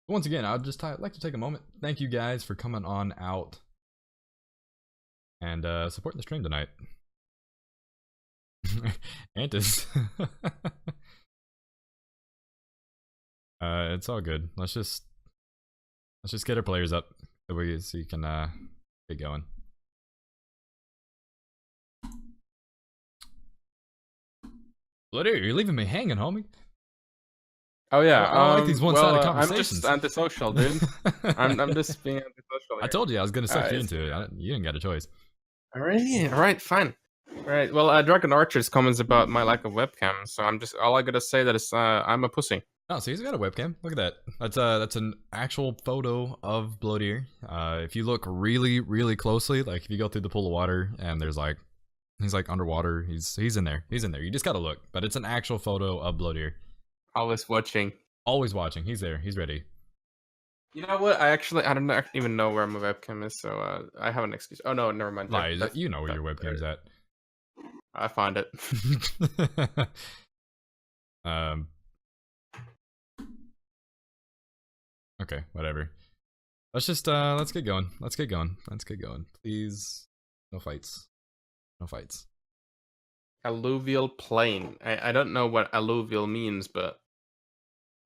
Once again, I'd just like to take a moment. Thank you guys for coming on out and supporting the stream tonight. Antis. It's all good. Let's just get our players up so you can get going. Bloody, you're leaving me hanging, homie. Oh yeah, I don't like these one-sided I'm conversations. just antisocial, dude. I'm just being antisocial. I told you I was gonna suck you Alright. into it. You didn't got a choice. Alright, alright, fine. Alright, well, Dragon Archer's comments about my lack of webcam, so all I gotta say that is I'm a pussy. Oh, so he's got a webcam. Look at that. That's an actual photo of Bloodier. If you look really, really closely, like if you go through the pool of water and there's like, he's like underwater. He's in there. He's in there. You just gotta look. But it's an actual photo of Bloodier. Always watching. Always watching. He's there. He's ready. You know what? I don't even know where my webcam is, so I have an excuse. Oh no, never mind. Lie, you know where your webcam's at. I found it. Okay, whatever. Let's just let's get going. Let's get going. Please, no fights. No fights. Alluvial plain. I don't know what alluvial means, but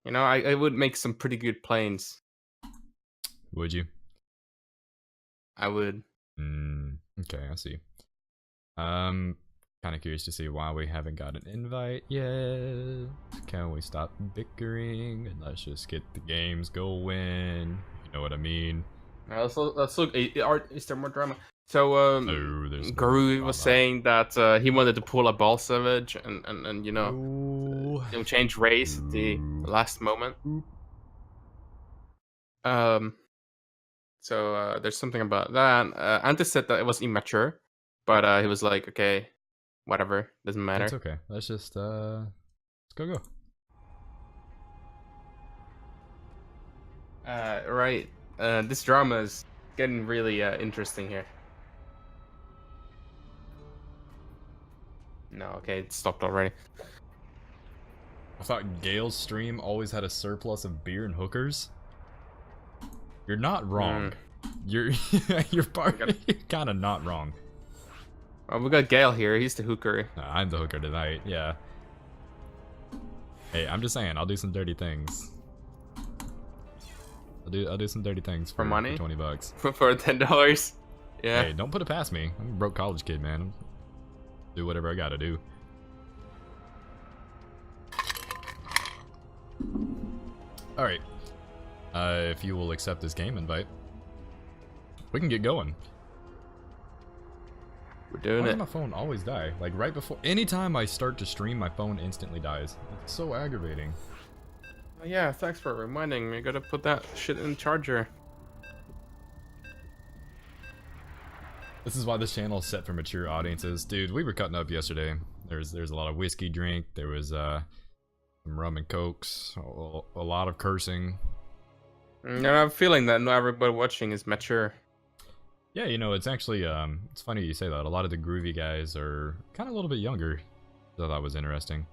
you know, I would make some pretty good planes. Would you? I would. Okay, I see. Kind of curious to see why we haven't got an invite yet. Can we stop bickering and let's just get the games going? You know what I mean? Let's look. Is there more drama? So No, there's Guru was saying that he wanted to pull a Ball Savage and you know, change race at the last moment. So there's something about that. Ante said that it was immature, but he was like, okay, whatever, doesn't matter. It's okay. Let's just let's go. Right. This drama is getting really interesting here. No, okay, it stopped already. I thought Gale's stream always had a surplus of beer and hookers. You're not wrong. You're you're kind of not wrong. Oh, we got Gale here. He's the hooker. I'm the hooker tonight. Yeah. Hey, I'm just saying. I'll do some dirty things. I'll do some dirty things for money. For $20. For $10. Yeah. Hey, don't put it past me. I'm a broke college kid, man. Do whatever I gotta do. All right. If you will accept this game invite, we can get going. We're doing Why it. does my phone always die? Like right before, anytime I start to stream, my phone instantly dies. It's so aggravating. Oh, yeah, thanks for reminding me. Gotta put that shit in charger. This is why this channel is set for mature audiences. Dude, we were cutting up yesterday. There's a lot of whiskey drink. There was some rum and cokes. A lot of cursing. And I'm feeling that not everybody watching is mature. Yeah, you know, it's actually, it's funny you say that. A lot of the groovy guys are kind of a little bit younger. So that was interesting.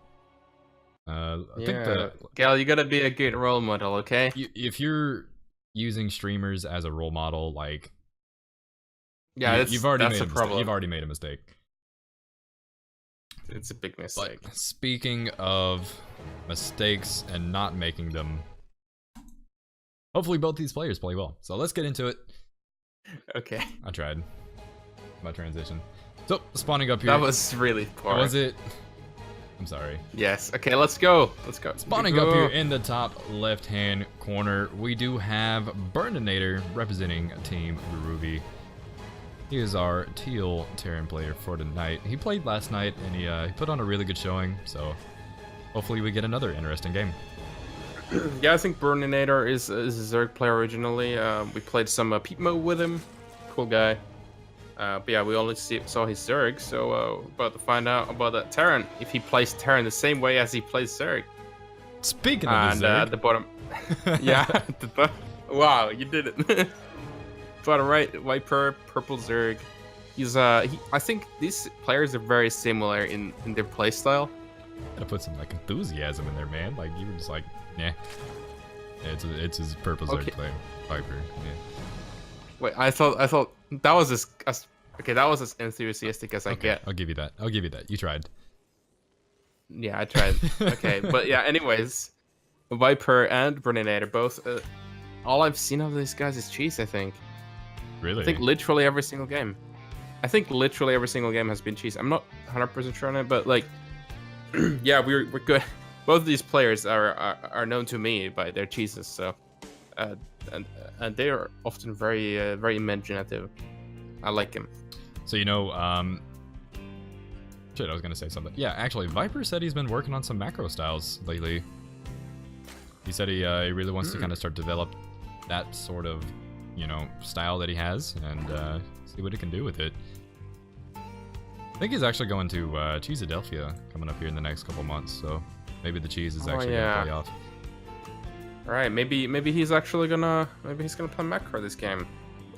I think that... Gal, you gotta be a good role model, okay? If you're using streamers as a role model, like... Yeah, you've already that's made a problem. You've already made a mistake. It's a big mistake. But speaking of mistakes and not making them, hopefully both these players play well. So let's get into it. Okay. I tried my transition. So spawning up here. That was really poor. Was it? I'm sorry. Yes. Okay, let's go. Let's go. Spawning up here in the top left-hand corner, we do have Burninator representing Team Ruby. He is our teal Terran player for tonight. He played last night and he put on a really good showing, so hopefully we get another interesting game. Yeah, I think Burninator is a Zerg player originally. We played some Peep mode with him. Cool guy. But yeah, we only saw his Zerg, so about to find out about that Terran. If he plays Terran the same way as he plays Zerg. Speaking of and Zerg. At the bottom. Yeah. Wow, you did it. Bottom right, Viper, purple Zerg. He's I think these players are very similar in their playstyle. Gotta put some like enthusiasm in there, man. Like you were just like, nah. It's his purple Zerg play, Viper. Yeah. Wait, I thought that was as okay. That was as enthusiastic as I get. I'll give you that. I'll give you that. You tried. Yeah, I tried. Okay, but yeah. Anyways, Viper and Burninator both. All I've seen of these guys is cheese. I think. Really? I think literally every single game. I think literally every single game has been cheese. I'm not 100% sure on it, but like, yeah, we're good. Both of these players are known to me by their cheeses, so and they are often very imaginative. I like him. So you know, shit, I was gonna say something. Yeah, actually, Viper said he's been working on some macro styles lately. He said he really wants to kind of start develop that sort of, you know, style that he has and see what he can do with it. I think he's actually going to Cheeseadelphia coming up here in the next couple months, so maybe the cheese is actually gonna play off. All right, maybe he's actually gonna play macro this game.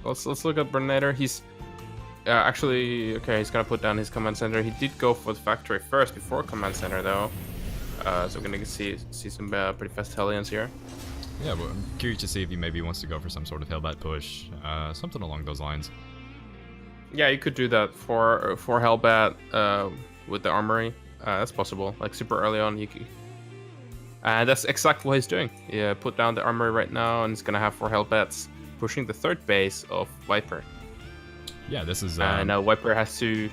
Let's look at Burninator. He's actually okay. He's gonna put down his command center. He did go for the factory first before command center though, so we're gonna see some pretty fast Hellions here. Yeah, but I'm curious to see if he maybe wants to go for some sort of Hellbat push, something along those lines. Yeah, you could do that for Hellbat with the armory. That's possible. Like super early on, and that's exactly what he's doing. Yeah, put down the armory right now, and he's gonna have 4 Hellbats pushing the 3rd base of Viper. Yeah, this is. Now Viper has to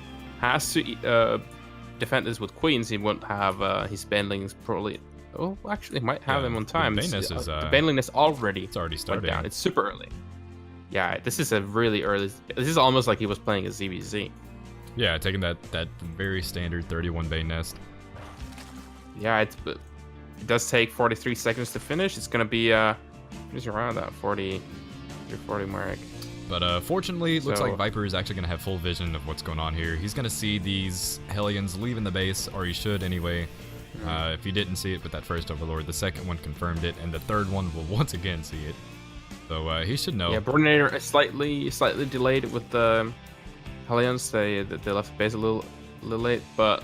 defend this with queens. He won't have his banelings probably. Oh, actually, might have them on time. The baneling is already. It's already started. Down. It's super early. Yeah, this is a really early. This is almost like he was playing a ZVZ. Yeah, taking that very standard 31 bane nest. Yeah, it does take 43 seconds to finish. It's gonna be just around that 40 mark. But fortunately, it looks like Viper is actually gonna have full vision of what's going on here. He's gonna see these Hellions leaving the base, or he should anyway. If he didn't see it with that first Overlord, the second one confirmed it, and the third one will once again see it. So he should know. Yeah, Burninator is slightly delayed with the Hellions. They left the base a little late, but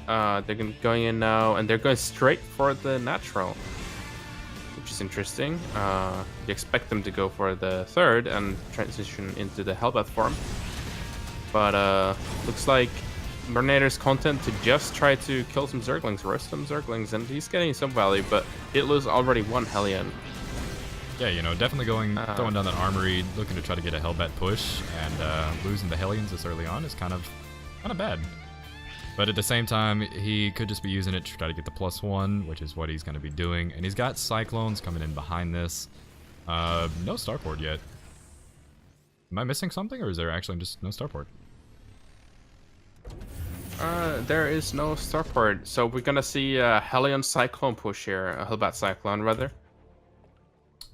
they're going in now, and they're going straight for the natural, which is interesting. You expect them to go for the 3rd and transition into the Hellbat form, but looks like Burninator's content to just try to kill some Zerglings, roast some Zerglings, and he's getting some value, but it loses already 1 Hellion. Yeah, you know, definitely throwing down that armory, looking to try to get a Hellbat push, and losing the Hellions this early on is kind of bad. But at the same time, he could just be using it to try to get the +1, which is what he's going to be doing. And he's got Cyclones coming in behind this. No Starport yet. Am I missing something, or is there actually just no Starport? There is no Starport, so we're gonna see a Hellion Cyclone push here, a Hellbat Cyclone rather.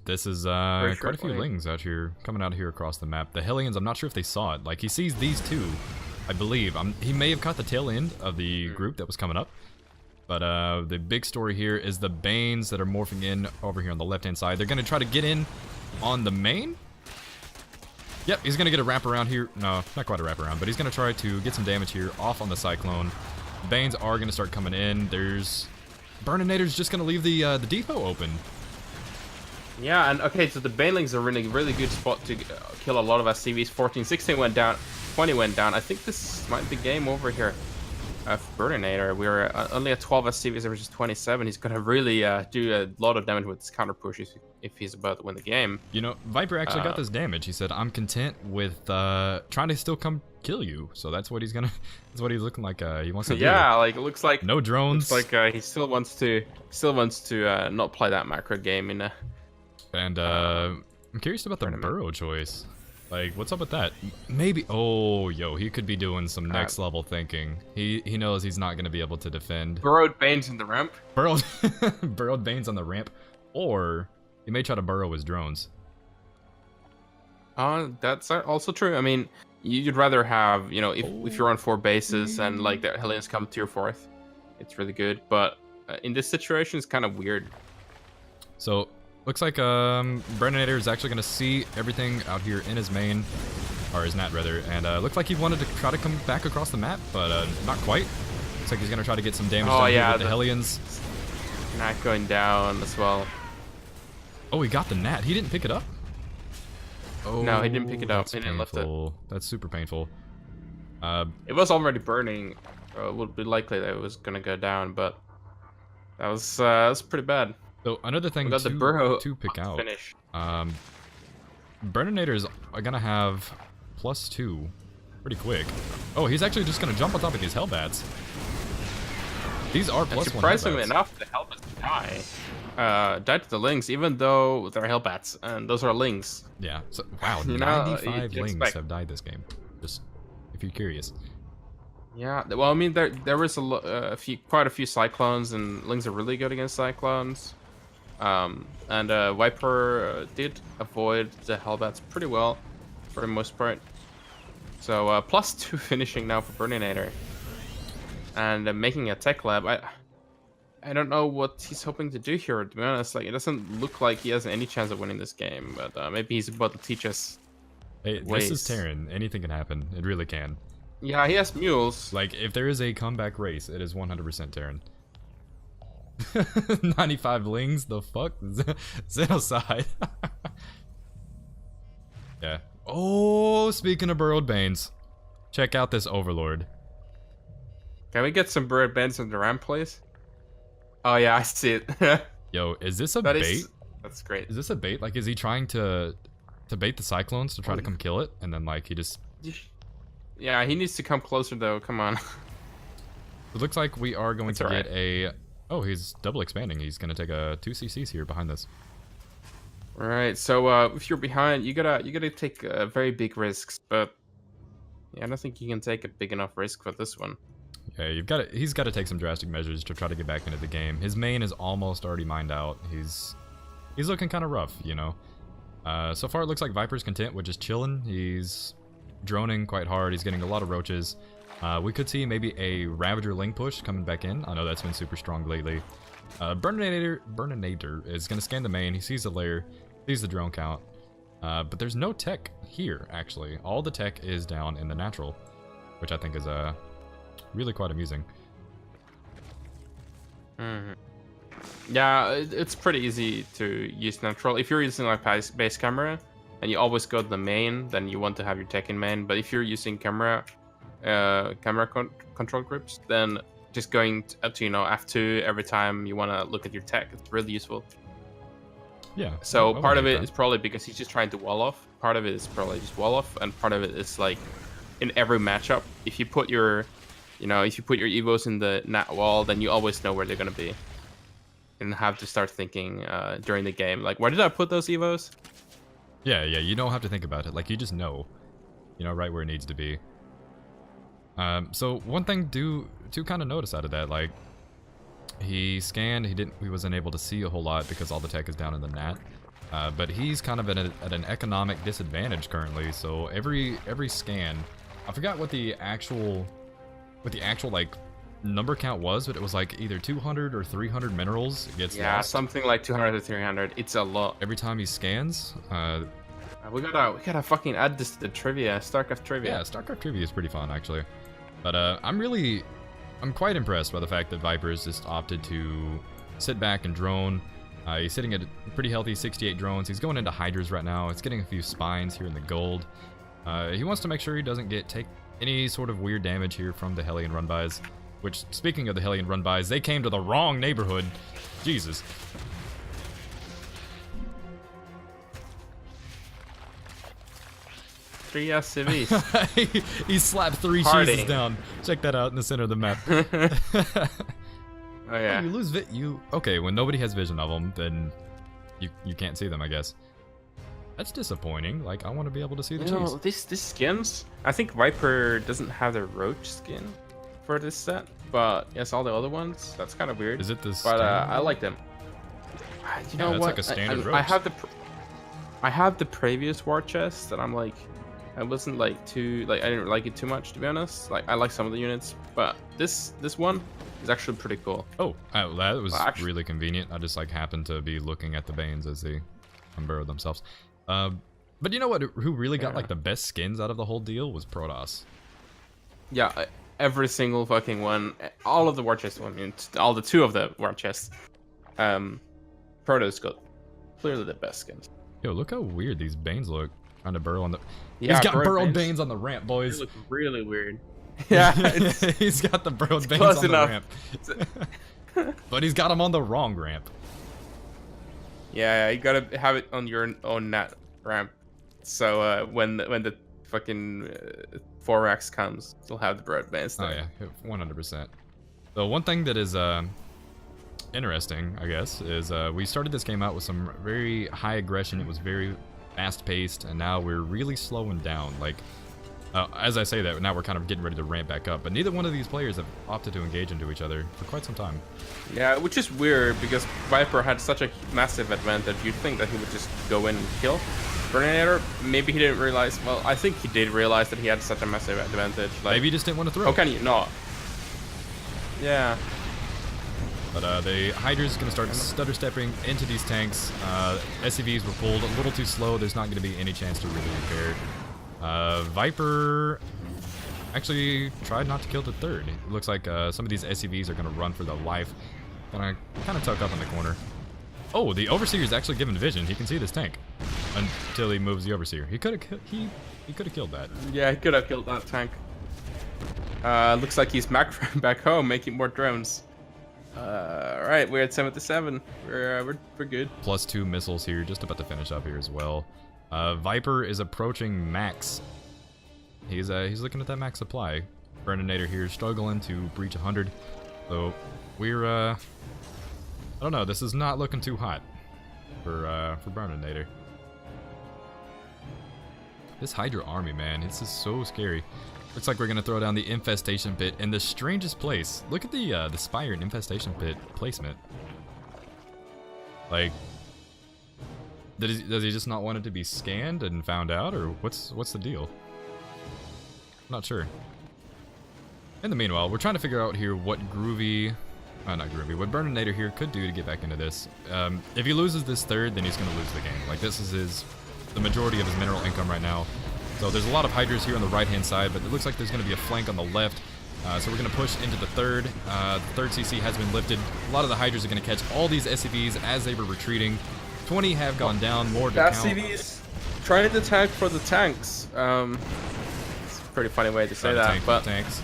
This is quite a few Lings out here, coming out here across the map. The Hellions, I'm not sure if they saw it. Like, he sees these 2, I believe. He may have caught the tail end of the group that was coming up. But the big story here is the Banes that are morphing in over here on the left-hand side. They're going to try to get in on the main. Yep, he's going to get a wraparound here. No, not quite a wraparound, but he's going to try to get some damage here off on the Cyclone. Banes are going to start coming in. There's... Burninator's just going to leave the depot open. Yeah, and okay, so the Banelings are in a really good spot to kill a lot of SCVs. 14, 16 went down, 20 went down. I think this might be game over here for Burninator. We're only at 12 SCVs versus 27. He's gonna really do a lot of damage with his counter push if he's about to win the game. You know, Viper actually got this damage. He said, "I'm content with trying to still come kill you." So that's what he's gonna. That's what he's looking like. He wants to. Yeah, like it looks like no drones. Looks like he still wants to not play that macro game in a. And I'm curious about the burrow choice. Like, what's up with that? Maybe. Oh, yo, he could be doing some next level thinking. He knows he's not gonna be able to defend. Burrowed Banes in the ramp. Burrowed Banes on the ramp, or he may try to burrow his drones. That's also true. I mean, you'd rather have, you know, if you're on 4 bases and like the Hellions come to your 4th, it's really good. But in this situation, it's kind of weird. So. Looks like Burninator is actually going to see everything out here in his main, or his nat rather, and looks like he wanted to try to come back across the map, but not quite. Looks like he's going to try to get some damage done here with the Hellions. Nat going down as well. Oh, he got the nat. He didn't pick it up? Oh, no, he didn't pick it up. He didn't lift it. That's super painful. It was already burning. It would be likely that it was going to go down, but that was pretty bad. So another thing to pick out, Burninator is gonna have +2 pretty quick. Oh, he's actually just gonna jump on top of these Hellbats. These are And plus 1 surprisingly Hellbats. enough, the Hellbats died to the Lings, even though they're Hellbats, and those are Lings. Yeah. So, wow, You know, 95 you'd Lings expect. have died this game. Just if you're curious. Yeah, well, I mean, there was quite a few Cyclones, and Lings are really good against Cyclones. And Viper did avoid the Hellbats pretty well, for the most part. So +2 finishing now for Burninator, and making a tech lab. I don't know what he's hoping to do here. To be honest, like it doesn't look like he has any chance of winning this game. But maybe he's about to teach us. Hey, this is Terran. Anything can happen. It really can. Yeah, he has mules. Like, if there is a comeback race, it is 100% Terran. 95 Lings? The fuck? Xenocide. Yeah. Oh, speaking of burrowed Banes, check out this Overlord. Can we get some bird bands on the ramp, please? Oh yeah, I see it. Yo, is this a That bait? is- That's great. Is this a bait? Like, is he trying to bait the Cyclones to try to come kill it? And then, like, he just... Yeah, he needs to come closer though. Come on. It looks like we are going That's to alright. get a... Oh, he's double expanding. He's going to take a 2 CCs here behind this. All right. So if you're behind, you gotta take very big risks. But yeah, I don't think you can take a big enough risk for this one. Yeah, he's got to take some drastic measures to try to get back into the game. His main is almost already mined out. He's looking kind of rough, you know. So far it looks like Viper's content with just chilling. He's droning quite hard. He's getting a lot of roaches. We could see maybe a Ravager Link push coming back in. I know that's been super strong lately. Burninator is going to scan the main. He sees the lair, sees the drone count. But there's no tech here, actually. All the tech is down in the natural, which I think is really quite amusing. Yeah, it's pretty easy to use natural. If you're using like base camera and you always go to the main, then you want to have your tech in main. But if you're using camera control groups, then just going to you know F2 every time you want to look at your tech, it's really useful. Yeah. So I part of would it like is probably because he's just trying to wall off. Part of it is probably just wall off, and part of it is like in every matchup, if you put your evos in the nat wall, then you always know where they're gonna be, and have to start thinking during the game, like, where did I put those evos? Yeah, you don't have to think about it. Like, you just know, right where it needs to be. So one thing to kind of notice out of that, like, he scanned, he wasn't able to see a whole lot because all the tech is down in the nat. But he's kind of at an economic disadvantage currently. So every scan, I forgot what the actual like number count was, but it was like either 200 or 300 minerals gets lost. Something like 200 to 300. It's a lot. Every time he scans. We gotta fucking add this to the trivia, StarCraft trivia. Yeah, StarCraft trivia is pretty fun actually. But I'm quite impressed by the fact that Viper's just opted to sit back and drone. He's sitting at a pretty healthy 68 drones. He's going into Hydras right now. It's getting a few spines here in the gold. He wants to make sure he doesn't take any sort of weird damage here from the Hellion run-bys. Which, speaking of the Hellion run-bys, they came to the wrong neighborhood. Jesus. Three SCVs. he slapped 3 Party. cheeses down. Check that out in the center of the map. Oh yeah. You lose okay, when nobody has vision of them, then you can't see them, I guess. That's disappointing. Like, I want to be able to see the cheese. These skins, I think Viper doesn't have the roach skin for this set, but yes, all the other ones. That's kind of weird. Is it this? But I like them. You know it's what? like a standard I roach. have the previous war chest, and I'm like, I wasn't like I didn't like it too much, to be honest. Like, I like some of the units, but this one is actually pretty cool. Oh, that was Well, actually- really convenient. I just like happened to be looking at the Banes as they unburrow themselves. But you know what? Who really got like the best skins out of the whole deal was Protoss. Yeah, every single fucking one, all of the war chests, all the 2 of the war chests. Protoss got clearly the best skins. Yo, look how weird these Banes look. Trying to burrow on the. Yeah, He's got burrowed Banes. Banes on the ramp, They boys. look really weird. Yeah, He's got the burrowed Banes close on enough. the ramp. But he's got them on the wrong ramp. yeah, you gotta have it on your own nat ramp. So when the fucking 4x comes, you'll have the bread bands Oh there. yeah, 100%. So one thing that is interesting, I guess, is we started this game out with some very high aggression. It was very fast-paced, and now we're really slowing down. Like, as I say that, now we're kind of getting ready to ramp back up. But neither one of these players have opted to engage into each other for quite some time. Yeah, which is weird because Viper had such a massive advantage. You'd think that he would just go in and kill. Burninator, maybe he didn't realize. Well, I think he did realize that he had such a massive advantage. Like, Maybe he just didn't want to throw. How can you not? Yeah. But the Hydra's going to start stutter stepping into these tanks. SCVs were pulled a little too slow. There's not going to be any chance to really repair. Viper actually tried not to kill the third. It looks like some of these SCVs are going to run for their life. Gonna kind of tuck up in the corner. Oh, the Overseer's actually given vision. He can see this tank until he moves the Overseer. He could have he could have killed that. Yeah, he could have killed that tank. Looks like he's back home making more drones. Right, we're at 77. We're good. +2 missiles here, just about to finish up here as well. Viper is approaching max. He's looking at that max supply. Burninator here struggling to breach 100. So we're I don't know. This is not looking too hot for Burninator. This Hydra army, man, it's just so scary. Looks like we're gonna throw down the infestation pit in the strangest place. Look at the Spire and infestation pit placement. Like, does he just not want it to be scanned and found out, or what's the deal? I'm not sure. In the meanwhile, we're trying to figure out here what not Groovy, what Burninator here could do to get back into this. If he loses this third, then he's gonna lose the game. Like, this is the majority of his mineral income right now. So there's a lot of Hydras here on the right-hand side, but it looks like there's going to be a flank on the left. So we're going to push into the third. The third CC has been lifted. A lot of the Hydras are going to catch all these SCVs as they were retreating. 20 have gone down, more to count. SCVs trying to tank for the tanks. It's a pretty funny way to say that, but tanks.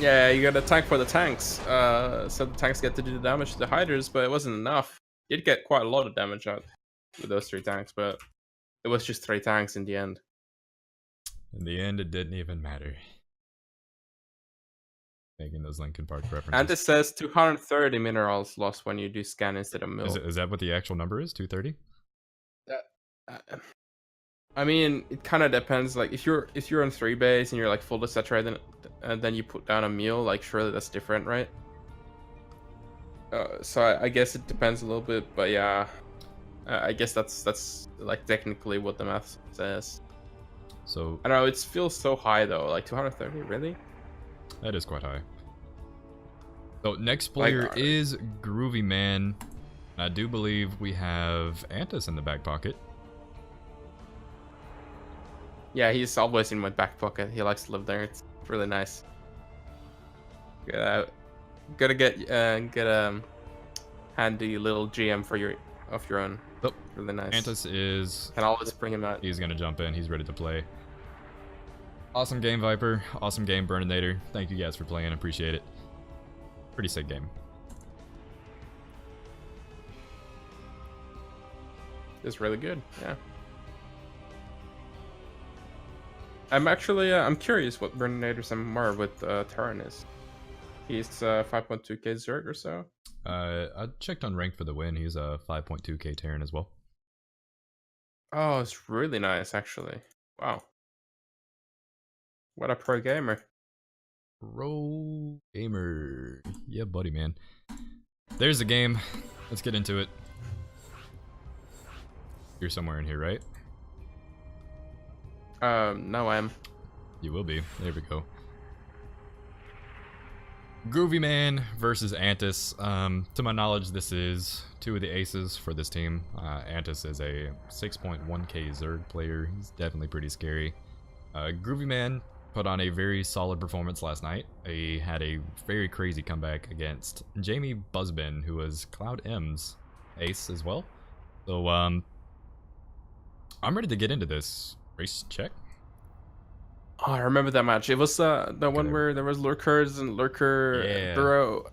Yeah, you got to tank for the tanks. So the tanks get to do the damage to the Hydras, but it wasn't enough. You did get quite a lot of damage out with those 3 tanks, but it was just 3 tanks in the end. In the end, it didn't even matter. Making those Linkin Park references. And it says 230 minerals lost when you do scan instead of mill. Is that what the actual number is? 230? I mean, it kind of depends. Like, if you're on 3 base and you're like full saturated, and then you put down a meal, like surely that's different, right? So I guess it depends a little bit, but yeah, I guess that's like technically what the math says. So I don't know, it feels so high though, like 230, really? That is quite high. So next player is Groovy Man. I do believe we have Antis in the back pocket. Yeah, he's always in my back pocket. He likes to live there. It's really nice. Gotta get handy little GM for your own. Oh, really nice. Antis is. Can always bring him out. He's gonna jump in. He's ready to play. Awesome game, Viper. Awesome game, Burninator. Thank you guys for playing. Appreciate it. Pretty sick game. It's really good. Yeah. I'm actually I'm curious what Burninator's MMR with Terran is. He's 5.2k Zerg or so. I checked on rank for the win. He's a 5.2k Terran as well. Oh, it's really nice actually. Wow. What a pro gamer. Pro gamer. Yeah, buddy, man. There's the game. Let's get into it. You're somewhere in here, right? No, I'm. You will be. There we go. Groovy Man versus Antis. To my knowledge, this is 2 of the aces for this team. Antis is a 6.1k Zerg player. He's definitely pretty scary. Groovy Man put on a very solid performance last night. He had a very crazy comeback against Jamie Buzzbin, who was Cloud M's ace as well. So, I'm ready to get into this. Race check. Oh, I remember that match. It was the one where there was lurkers and lurker burrow.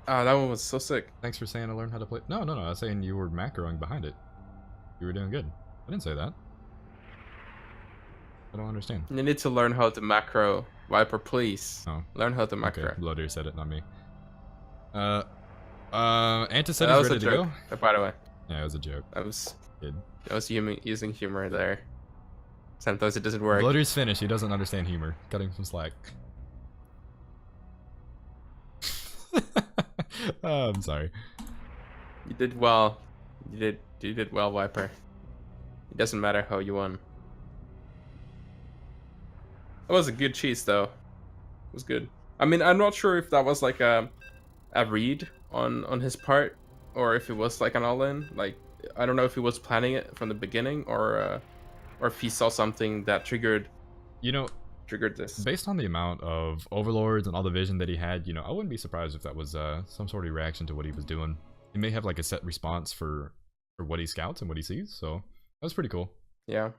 Oh, that one was so sick. Thanks for saying I learned how to play. No, I was saying you were macroing behind it. You were doing good. I didn't say that. I don't understand. You need to learn how to macro, Viper, please. Oh. Learn how to macro. Okay, Bloater said it, not me. Antis said That he's was a ready to joke, go. by the way. Yeah, it was a joke. I was Kid. using humor there. Sometimes it doesn't work. Bloater's finished. He doesn't understand humor. Cut him some slack. Oh, I'm sorry. You did well. You did well, Viper. It doesn't matter how you won. That was a good cheese, though. It was good. I mean, I'm not sure if that was like a read on his part, or if it was like an all-in. Like, I don't know if he was planning it from the beginning, or if he saw something that triggered this. Based on the amount of overlords and all the vision that he had, I wouldn't be surprised if that was some sort of reaction to what he was doing. He may have like a set response for what he scouts and what he sees, so that was pretty cool. Yeah.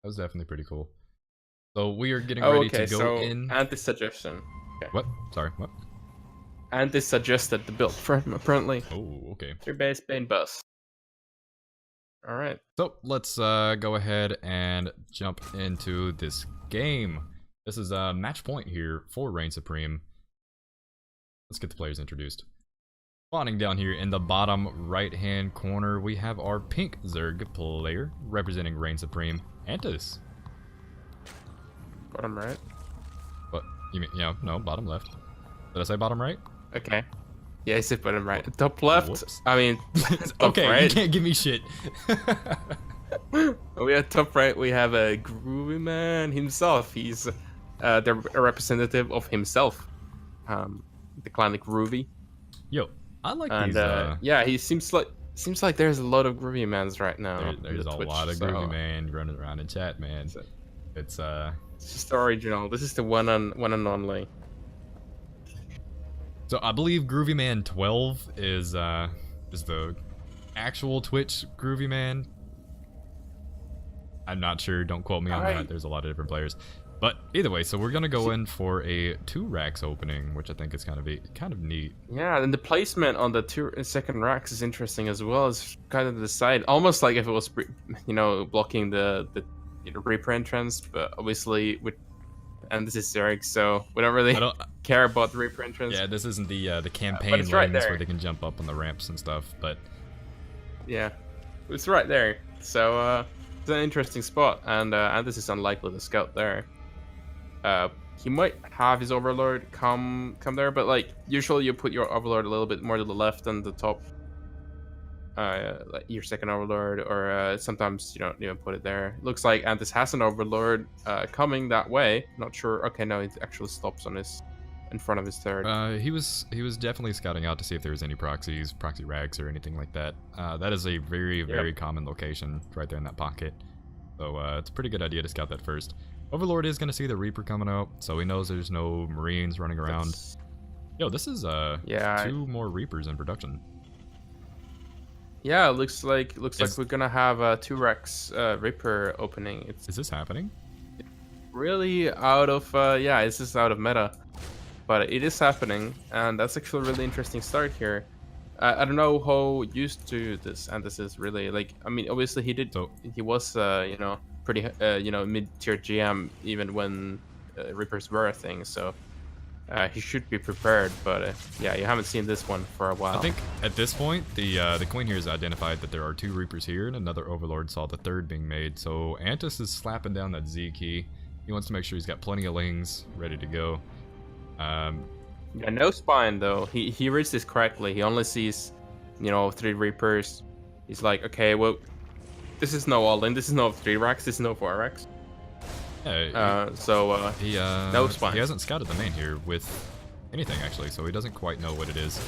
That was definitely pretty cool. So we are getting ready to go in. Anti-suggestion. Okay. What? Sorry, what? Anti-suggested the build for him, apparently. Oh, okay. 3-base Bane Bus. Alright. So let's go ahead and jump into this game. This is a match point here for Reign Supreme. Let's get the players introduced. Spawning down here in the bottom right-hand corner, we have our pink Zerg player representing Reign Supreme, Antis. Bottom right. What? You mean, no, bottom left. Did I say bottom right? Okay. Yeah, I said bottom right. Top left. Whoops. I mean, top okay, right. you can't give me shit. We have top right. We have a Groovy Man himself. He's the representative of himself. The clan Groovy. Yo, I like and, these. yeah, he seems like there's a lot of Groovy Mans right now. There's a Twitch, lot of Groovy Man running around in chat, man. It's just the original. This is the one and only. So I believe Groovy Man 12 is the actual Twitch Groovy Man. I'm not sure. Don't quote me on that. There's a lot of different players. But either way, so we're gonna go in for a 2 racks opening, which I think is kind of neat. Yeah, and the placement on the second racks is interesting as well. It's kind of the side, almost like if it was, blocking the Reaper entrance. But obviously, and this is Zerg, so we don't really care about the Reaper entrance. Yeah, this isn't the campaign lanes where they can jump up on the ramps and stuff. But yeah, it's right there. So it's an interesting spot, and this is unlikely to scout there. He might have his overlord come there, but like usually you put your overlord a little bit more to the left than the top, like your second overlord, or sometimes you don't even put it there. Looks like Antis has an overlord coming that way. Not sure. Okay, no, it actually stops on in front of his third. He was definitely scouting out to see if there was any proxy rags or anything like that. That is a very common location right there in that pocket. So it's a pretty good idea to scout that first. Overlord is going to see the Reaper coming out, so he knows there's no Marines running around. Yo, this is 2 more Reapers in production. Yeah, looks like we're gonna have 2 racks Reaper opening. Is this happening? Really out of this is out of meta, but it is happening, and that's actually a really interesting start here. I don't know how used to this, and this is really like, I mean, obviously he was pretty mid-tier GM even when Reapers were a thing, so he should be prepared. But yeah, you haven't seen this one for a while. I think at this point the Queen here has identified that there are 2 Reapers here, and another Overlord saw the 3rd being made. So Antis is slapping down that Z key. He wants to make sure he's got plenty of lings ready to go. Yeah, no spine though. He reads this correctly. He only sees 3 Reapers. He's like, okay, well, this is no all-in. This is no 3 racks. This is no 4 racks. Yeah, no spine. He hasn't scouted the main here with anything actually, so he doesn't quite know what it is.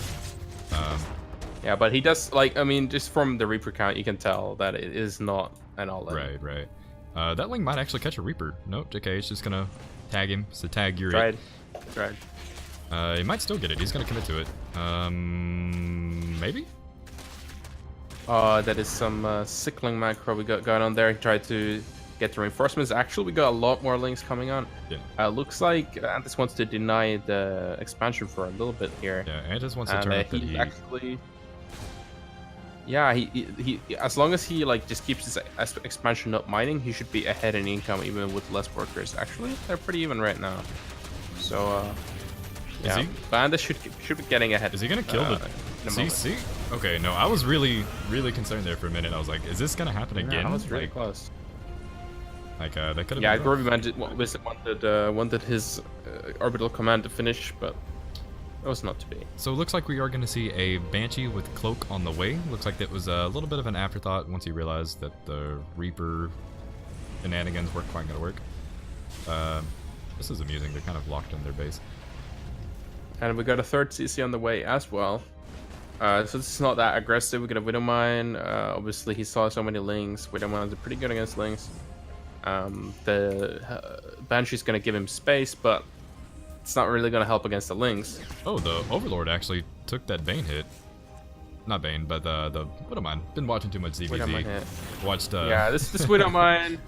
Yeah, but he does, like, I mean, just from the Reaper count, you can tell that it is not an all-in. Right. That Ling might actually catch a Reaper. Nope, JK is just gonna tag him. So tag you're Tried. He might still get it. He's gonna commit to it. Maybe? That is some sickling macro we got going on there. He tried to get the reinforcements. Actually, we got a lot more links coming on. Yeah. Looks like Antis wants to deny the expansion for a little bit here. Yeah, Antis wants to turn up that he heat. actually... Yeah, he as long as he like just keeps his expansion not mining, he should be ahead in income even with less workers. Actually, they're pretty even right now. So Is yeah, he? Banda should be getting ahead. Is he gonna kill the in a moment. CC? Okay, no, I was really concerned there for a minute. I was like, is this gonna happen again? Yeah, that was really like, close. That could have Yeah, been rough. Groovy Man wanted his orbital command to finish, but it was not to be. So it looks like we are going to see a Banshee with Cloak on the way. Looks like that was a little bit of an afterthought once he realized that the Reaper shenanigans weren't quite going to work. This is amusing. They're kind of locked in their base. And we got a third CC on the way as well. So this is not that aggressive. We got a Widowmine. Obviously, he saw so many Lings. Widowmines are pretty good against Lings. The Banshee's going to give him space, but it's not really going to help against the Lings. Oh, the Overlord actually took that Bane hit. Not Bane, but the Widowmine. Been watching too much ZVZ. Widowmine hit. Watched. Yeah, this Widowmine.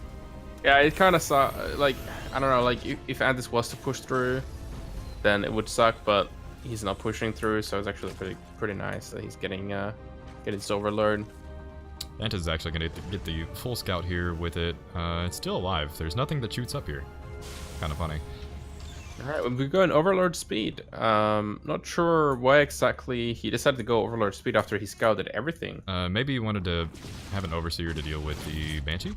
Yeah, it kind of saw like I don't know, like if Antis was to push through, then it would suck. But he's not pushing through, so it's actually pretty nice that he's getting his Overlord. Antis is actually going to get the full scout here with it. It's still alive. There's nothing that shoots up here. Kind of funny. Alright, we go in Overlord speed. Not sure why exactly he decided to go Overlord speed after he scouted everything. Maybe he wanted to have an Overseer to deal with the Banshee,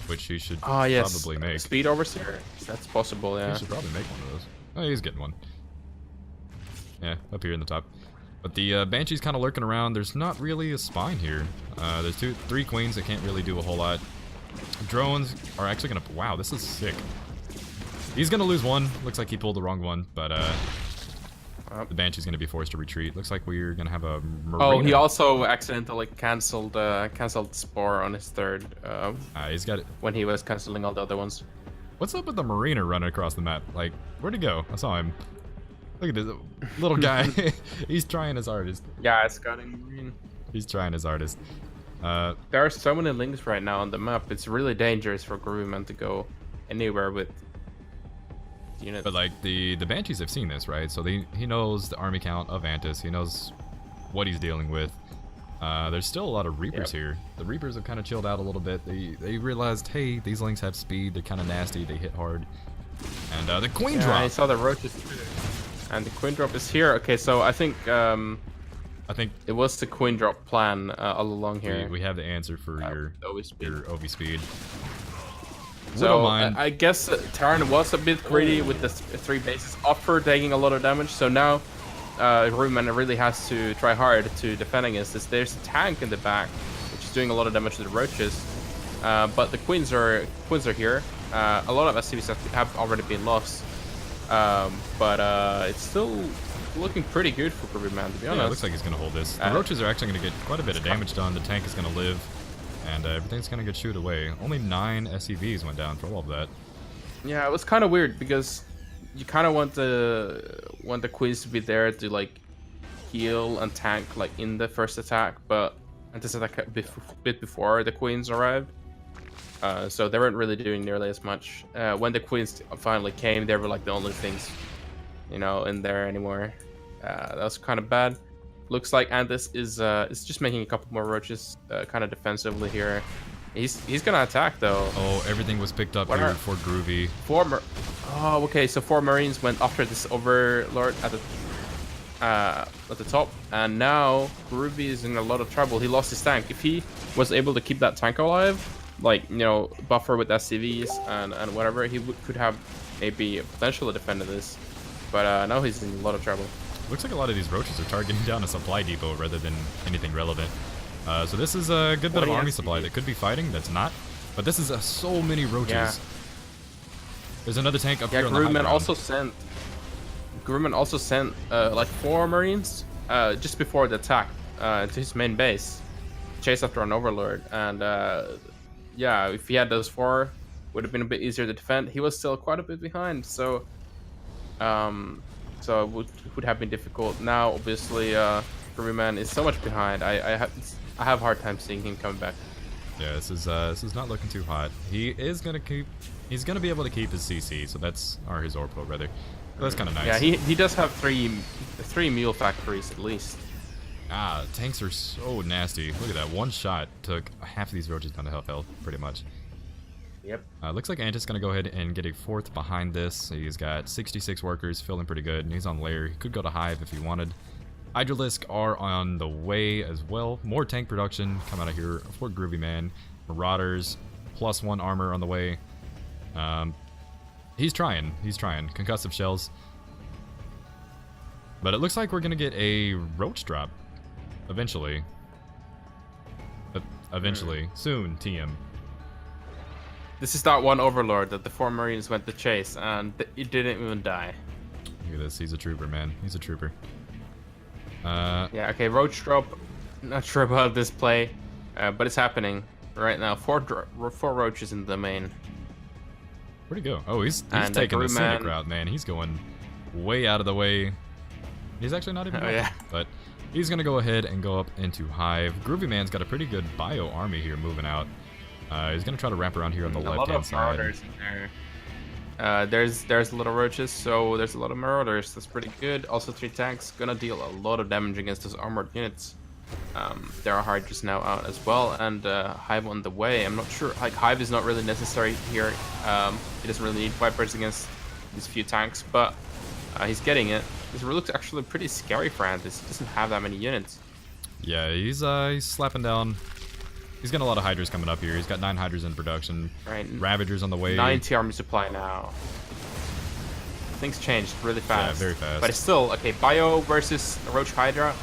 which he should Yes, probably make. Speed Overseer? That's possible, yeah. He should probably make one of those. Oh, he's getting one. Yeah, up here in the top. But the Banshee's kind of lurking around. There's not really a spine here. There's three queens that can't really do a whole lot. Drones are actually going to... Wow, this is sick. He's going to lose one. Looks like he pulled the wrong one, but the Banshee's going to be forced to retreat. Looks like we're going to have a Marina. Oh, he also accidentally canceled Spore on his third. He's got it. When he was canceling all the other ones. What's up with the Marina running across the map? Like, where'd he go? I saw him. Look at this little guy. He's trying his hardest. Yeah, it's scouting Marine. He's trying his hardest. There are so many links right now on the map. It's really dangerous for Groovyman to go anywhere with units. But like the Banshees have seen this, right? So he knows the army count of Antis. He knows what he's dealing with. There's still a lot of Reapers here. The Reapers have kind of chilled out a little bit. They realized, hey, these Lings have speed. They're kind of nasty. They hit hard. And the Queen drop. I saw the roaches too. And the Queen drop is here. Okay, so I think it was the Queen drop plan all along here. We have the answer for your OV speed. So I guess Terran was a bit greedy with the 3 bases after taking a lot of damage. So now Groovyman really has to try hard to defend against this. There's a tank in the back, which is doing a lot of damage to the roaches. But the queens are here. A lot of SCVs have already been lost. But it's still looking pretty good for Groovyman, to be honest. Yeah, it looks like he's going to hold this. The roaches are actually going to get quite a bit of damage done. The tank is going to live. And everything's going to get shooed away. Only 9 SCVs went down for all of that. Yeah, it was kind of weird because you kind of want the queens to be there to like heal and tank like in the first attack, but Antis attack a bit before the queens arrived. So they weren't really doing nearly as much. When the queens finally came, they were like the only things, in there anymore. That was kind of bad. Looks like Antis is just making a couple more roaches, kind of defensively here. He's gonna attack though. Oh, everything was picked up here for Groovy. Okay, so 4 Marines went after this Overlord at the top, and now Groovy is in a lot of trouble. He lost his tank. If he was able to keep that tank alive, like buffer with SCVs and whatever, he could have maybe a potential to defend this. But now he's in a lot of trouble. Looks like a lot of these roaches are targeting down a supply depot rather than anything relevant. So this is a good bit of army supply that could be fighting. That's not. But this is so many roaches. Yeah. There's another tank up here on the high ground. Groovyman also sent like 4 Marines just before the attack to his main base, chase after an Overlord. And yeah, if he had those 4, would have been a bit easier to defend. He was still quite a bit behind, so it would have been difficult. Now, obviously, Groovyman is so much behind. I have a hard time seeing him coming back. Yeah, this is not looking too hot. He's gonna be able to keep his CC, so or his Orpo rather. So that's kind of nice. Yeah, he does have three mule factories at least. Ah, tanks are so nasty. Look at that. One shot took half of these roaches down to half health, pretty much. Yep. Looks like Antis going to go ahead and get a fourth behind this. He's got 66 workers, feeling pretty good. And he's on lair. He could go to hive if he wanted. Hydralisk are on the way as well. More tank production come out of here for Groovy Man. Marauders, +1 armor on the way. He's trying. He's trying. Concussive shells. But it looks like we're going to get a roach drop. Eventually. Eventually. Soon, TM. This is that one overlord that the 4 Marines went to chase, and it didn't even die. Look at this. He's a trooper, man. He's a trooper. Yeah, okay, roach drop. Not sure about this play, but it's happening right now. 4 roaches in the main. Where'd he go? Oh, he's And taking the scenic Grooveman- route, man. He's going way out of the way. He's actually not even Oh, up, yeah. but he's going to go ahead and go up into Hive. Groovy Man's got a pretty good bio army here moving out. He's going to try to wrap around here on the A lot left-hand of side. marauders in there. There's little roaches, so there's a lot of marauders. That's pretty good. Also, 3 tanks gonna deal a lot of damage against those armored units. There are Hydras now out as well, and Hive on the way. I'm not sure. Like, Hive is not really necessary here. He doesn't really need Vipers against these few tanks, but he's getting it. This looks actually pretty scary for Antis. He doesn't have that many units. Yeah, he's slapping down. He's got a lot of Hydras coming up here. He's got 9 Hydras in production. Right. Ravagers on the way. 90 army supply now. Things changed really fast. very fast. But it's still okay. Bio versus Roach Hydra.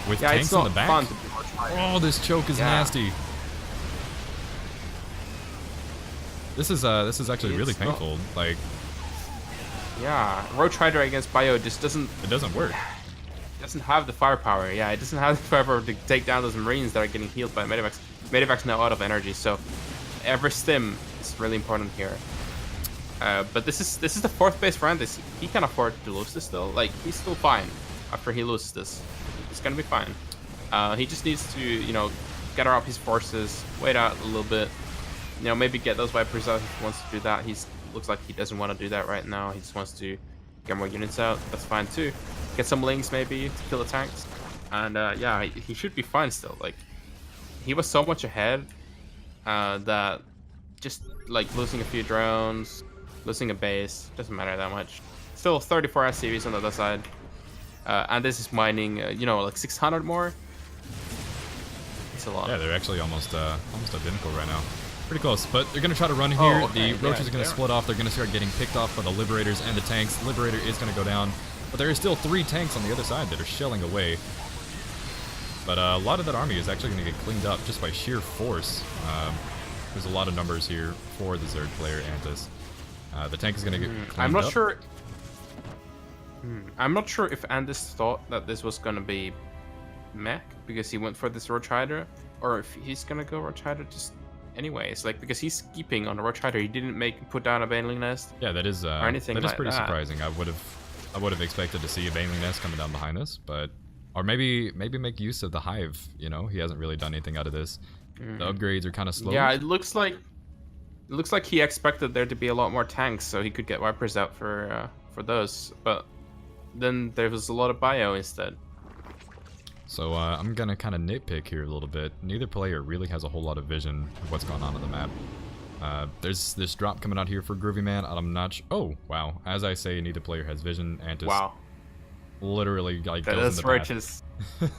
With Yeah, tanks it's in not the back. fun to be Roach Hydra. Oh, this choke is Yeah. nasty. This is actually really It's not- painful. Like, Yeah, Roach Hydra against Bio just doesn't it doesn't work. have the firepower. Yeah, it doesn't have the firepower to take down those Marines that are getting healed by Medivacs. Medivac's now out of energy, so every stim is really important here. But this is the 4th base for Antis. He can afford to lose this still. Like, he's still fine after he loses this. He's gonna be fine. He just needs to, gather up his forces, wait out a little bit. Maybe get those Vipers out if he wants to do that. Looks like he doesn't want to do that right now. He just wants to get more units out. That's fine too. Get some links maybe to kill the tanks. And yeah, he should be fine still. Like, he was so much ahead that just like losing a few drones, losing a base, doesn't matter that much. Still 34 SCVs on the other side. And this is mining, like 600 more. It's a lot. Yeah, they're actually almost identical right now. Pretty close, but they're going to try to run here. Okay, The roaches yeah, are going to split off. They're going to start getting picked off by the Liberators and the tanks. The Liberator is going to go down, but there are still 3 tanks on the other side that are shelling away. But a lot of that army is actually going to get cleaned up just by sheer force. There's a lot of numbers here for the Zerg player, Antis. The tank is going to get cleaned up. I'm not sure. I'm not sure if Antis thought that this was gonna be mech because he went for this Roach Hydra, or if he's gonna go Roach Hydra just anyways. Like, because he's keeping on the Roach Hydra, he didn't put down a Baneling Nest. Yeah, that is anything that is like pretty that. surprising. I would have expected to see a Baneling Nest coming down behind this, but or maybe make use of the Hive. He hasn't really done anything out of this. The upgrades are kind of slow. Yeah, it looks like he expected there to be a lot more tanks, so he could get Vipers out for those. But then there was a lot of bio instead. So I'm gonna kind of nitpick here a little bit. Neither player really has a whole lot of vision of what's going on the map. There's this drop coming out here for Groovy Man. I'm not. Oh wow! As I say, neither player has vision. Antis Wow, literally like that goes is in the path. roaches.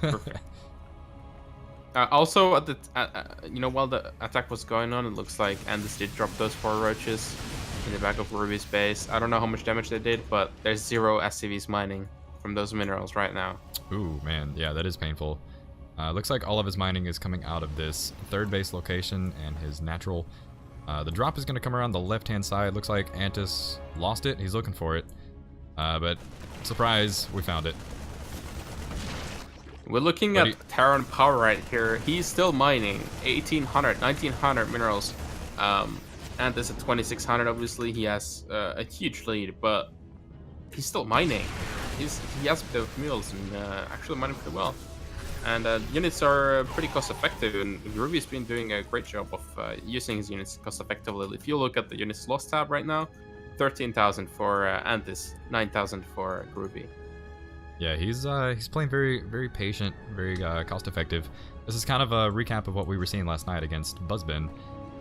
Perfect. Also, at the while the attack was going on, it looks like Antis did drop those 4 roaches in the back of Ruby's base. I don't know how much damage they did, but there's 0 SCVs mining from those minerals right now. Ooh man, yeah, that is painful. Looks like all of his mining is coming out of this 3rd base location and his natural. The drop is going to come around the left-hand side. Looks like Antis lost it. He's looking for it, but surprise, we found it. We're looking at Terran Power right here. He's still mining 1,800, 1,900 minerals. And this at 2,600, obviously. He has a huge lead, but he's still mining. He has the mules and actually mining pretty well. And units are pretty cost effective, and Ruby's been doing a great job of using his units cost effectively. If you look at the units lost tab right now, 13,000 for Antis, 9,000 for Ruby. Yeah, he's playing very, very patient, very cost effective. This is kind of a recap of what we were seeing last night against Buzzbin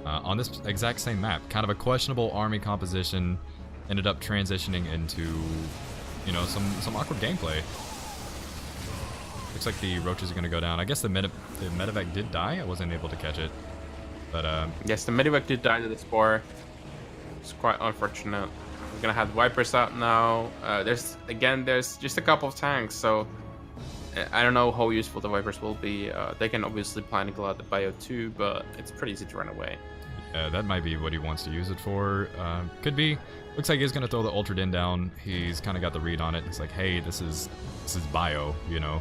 on this exact same map. Kind of a questionable army composition, ended up transitioning into, you know, some awkward gameplay. Looks like the roaches are gonna go down. I guess the medevac did die. I wasn't able to catch it, but yes, the medevac did die to the spore. It's quite unfortunate. We're gonna have Vipers out now. There's just a couple of tanks, so I don't know how useful the Vipers will be. They can obviously plan to go out the bio too, but it's pretty easy to run away. Yeah, that might be what he wants to use it for. Could be. Looks like he's gonna throw the Ultra Din down. He's kind of got the read on it. He's like, hey, this is bio, you know.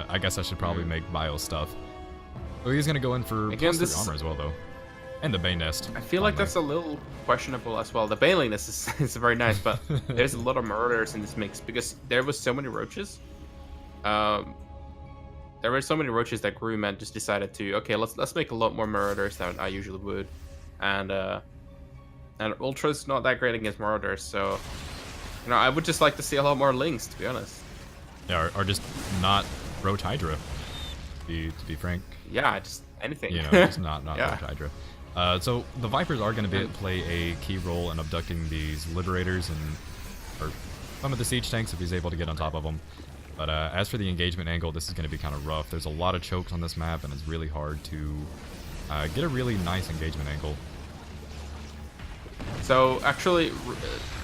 I guess I should probably make bio stuff. So he's gonna go in for plus 3 armor as well, though. And the Bane Nest. I feel like that's a little questionable as well. The Baneling Nest is very nice, but there's a lot of murders in this mix because there was so many roaches. There were so many roaches that Groovy just decided to, okay, let's make a lot more murders than I usually would, and Ultra's not that great against murders, so you know I would just like to see a lot more links, to be honest. Yeah, or just not Roach Hydra. To be frank. Yeah, just anything. You know, just not yeah. Roach Hydra. So the Vipers are going to play a key role in abducting these Liberators or some of the siege tanks if he's able to get on top of them. But as for the engagement angle, this is going to be kind of rough. There's a lot of chokes on this map, and it's really hard to get a really nice engagement angle. So actually,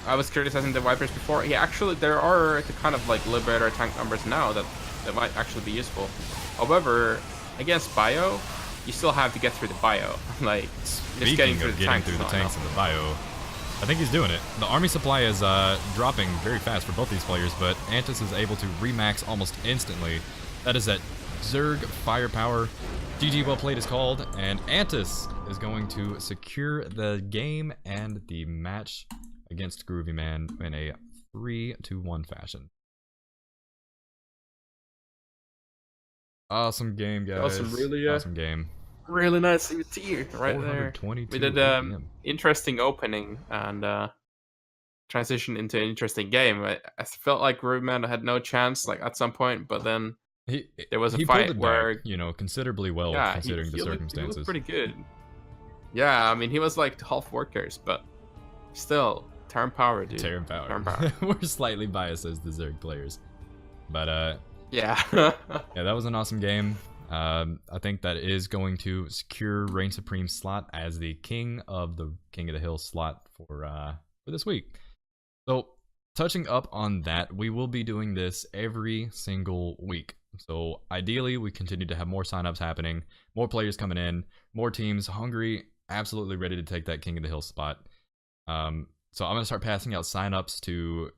I was criticizing the Vipers before. Yeah, actually, there are the kind of like Liberator tank numbers now that might actually be useful. However, against bio, you still have to get through the bio. Like, just getting through the tanks in the bio, I think he's doing it. The army supply is dropping very fast for both these players, but Antis is able to remax almost instantly. That is at Zerg Firepower. GG well played is called, and Antis is going to secure the game and the match against Groovy Man in a 3-1 fashion. Awesome game, guys. Awesome game. Really nice CVT right there. We did interesting opening and transition into an interesting game. I felt like Groovy Man had no chance, like at some point, but then there was a fight where, you know, considerably well considering the circumstances. He looked pretty good. Yeah, I mean, he was like half workers, but still, Terran power, dude. Terran power. We're slightly biased as the Zerg players, but yeah. Yeah, that was an awesome game. I think that is going to secure Reign Supreme slot as the King of the Hill slot for this week. So, touching up on that, we will be doing this every single week. So, ideally, we continue to have more signups happening, more players coming in, more teams hungry, absolutely ready to take that King of the Hill spot. So, I'm going to start passing out signups to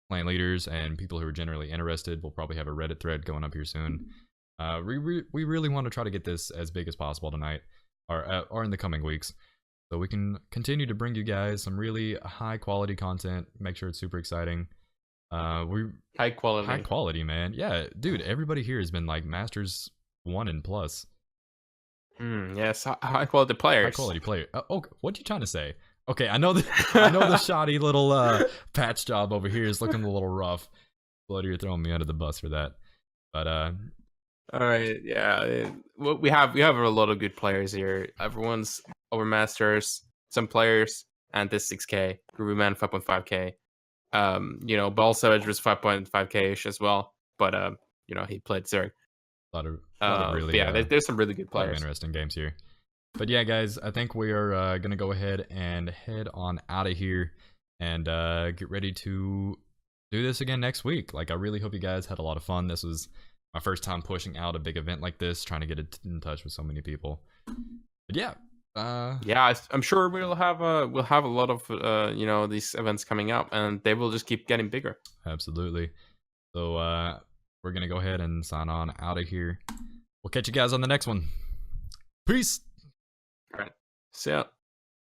clan leaders and people who are generally interested. We'll probably have a Reddit thread going up here soon. We really want to try to get this as big as possible tonight, or in the coming weeks, so we can continue to bring you guys some really high quality content. Make sure it's super exciting. High quality, man. Yeah, dude. Everybody here has been like Masters 1 and plus. Yes, high quality players. High quality player. Oh, what are you trying to say? Okay, I know the shoddy little patch job over here is looking a little rough. Bloody, you're throwing me under the bus for that. But all right, yeah. We have a lot of good players here. Everyone's over Masters, some players, and this 6K. Groovy Man 5.5K. You know, Ball Savage was 5.5K-ish as well, but you know, he played Zerg. A lot of really, there's some really good players. Interesting games here. But yeah, guys, I think we are gonna go ahead and head on out of here and get ready to do this again next week. Like, I really hope you guys had a lot of fun. This was my first time pushing out a big event like this, trying to get in touch with so many people. But yeah, yeah, I'm sure we'll have a lot of you know, these events coming up, and they will just keep getting bigger. Absolutely. So we're gonna go ahead and sign on out of here. We'll catch you guys on the next one. Peace. All right. See ya.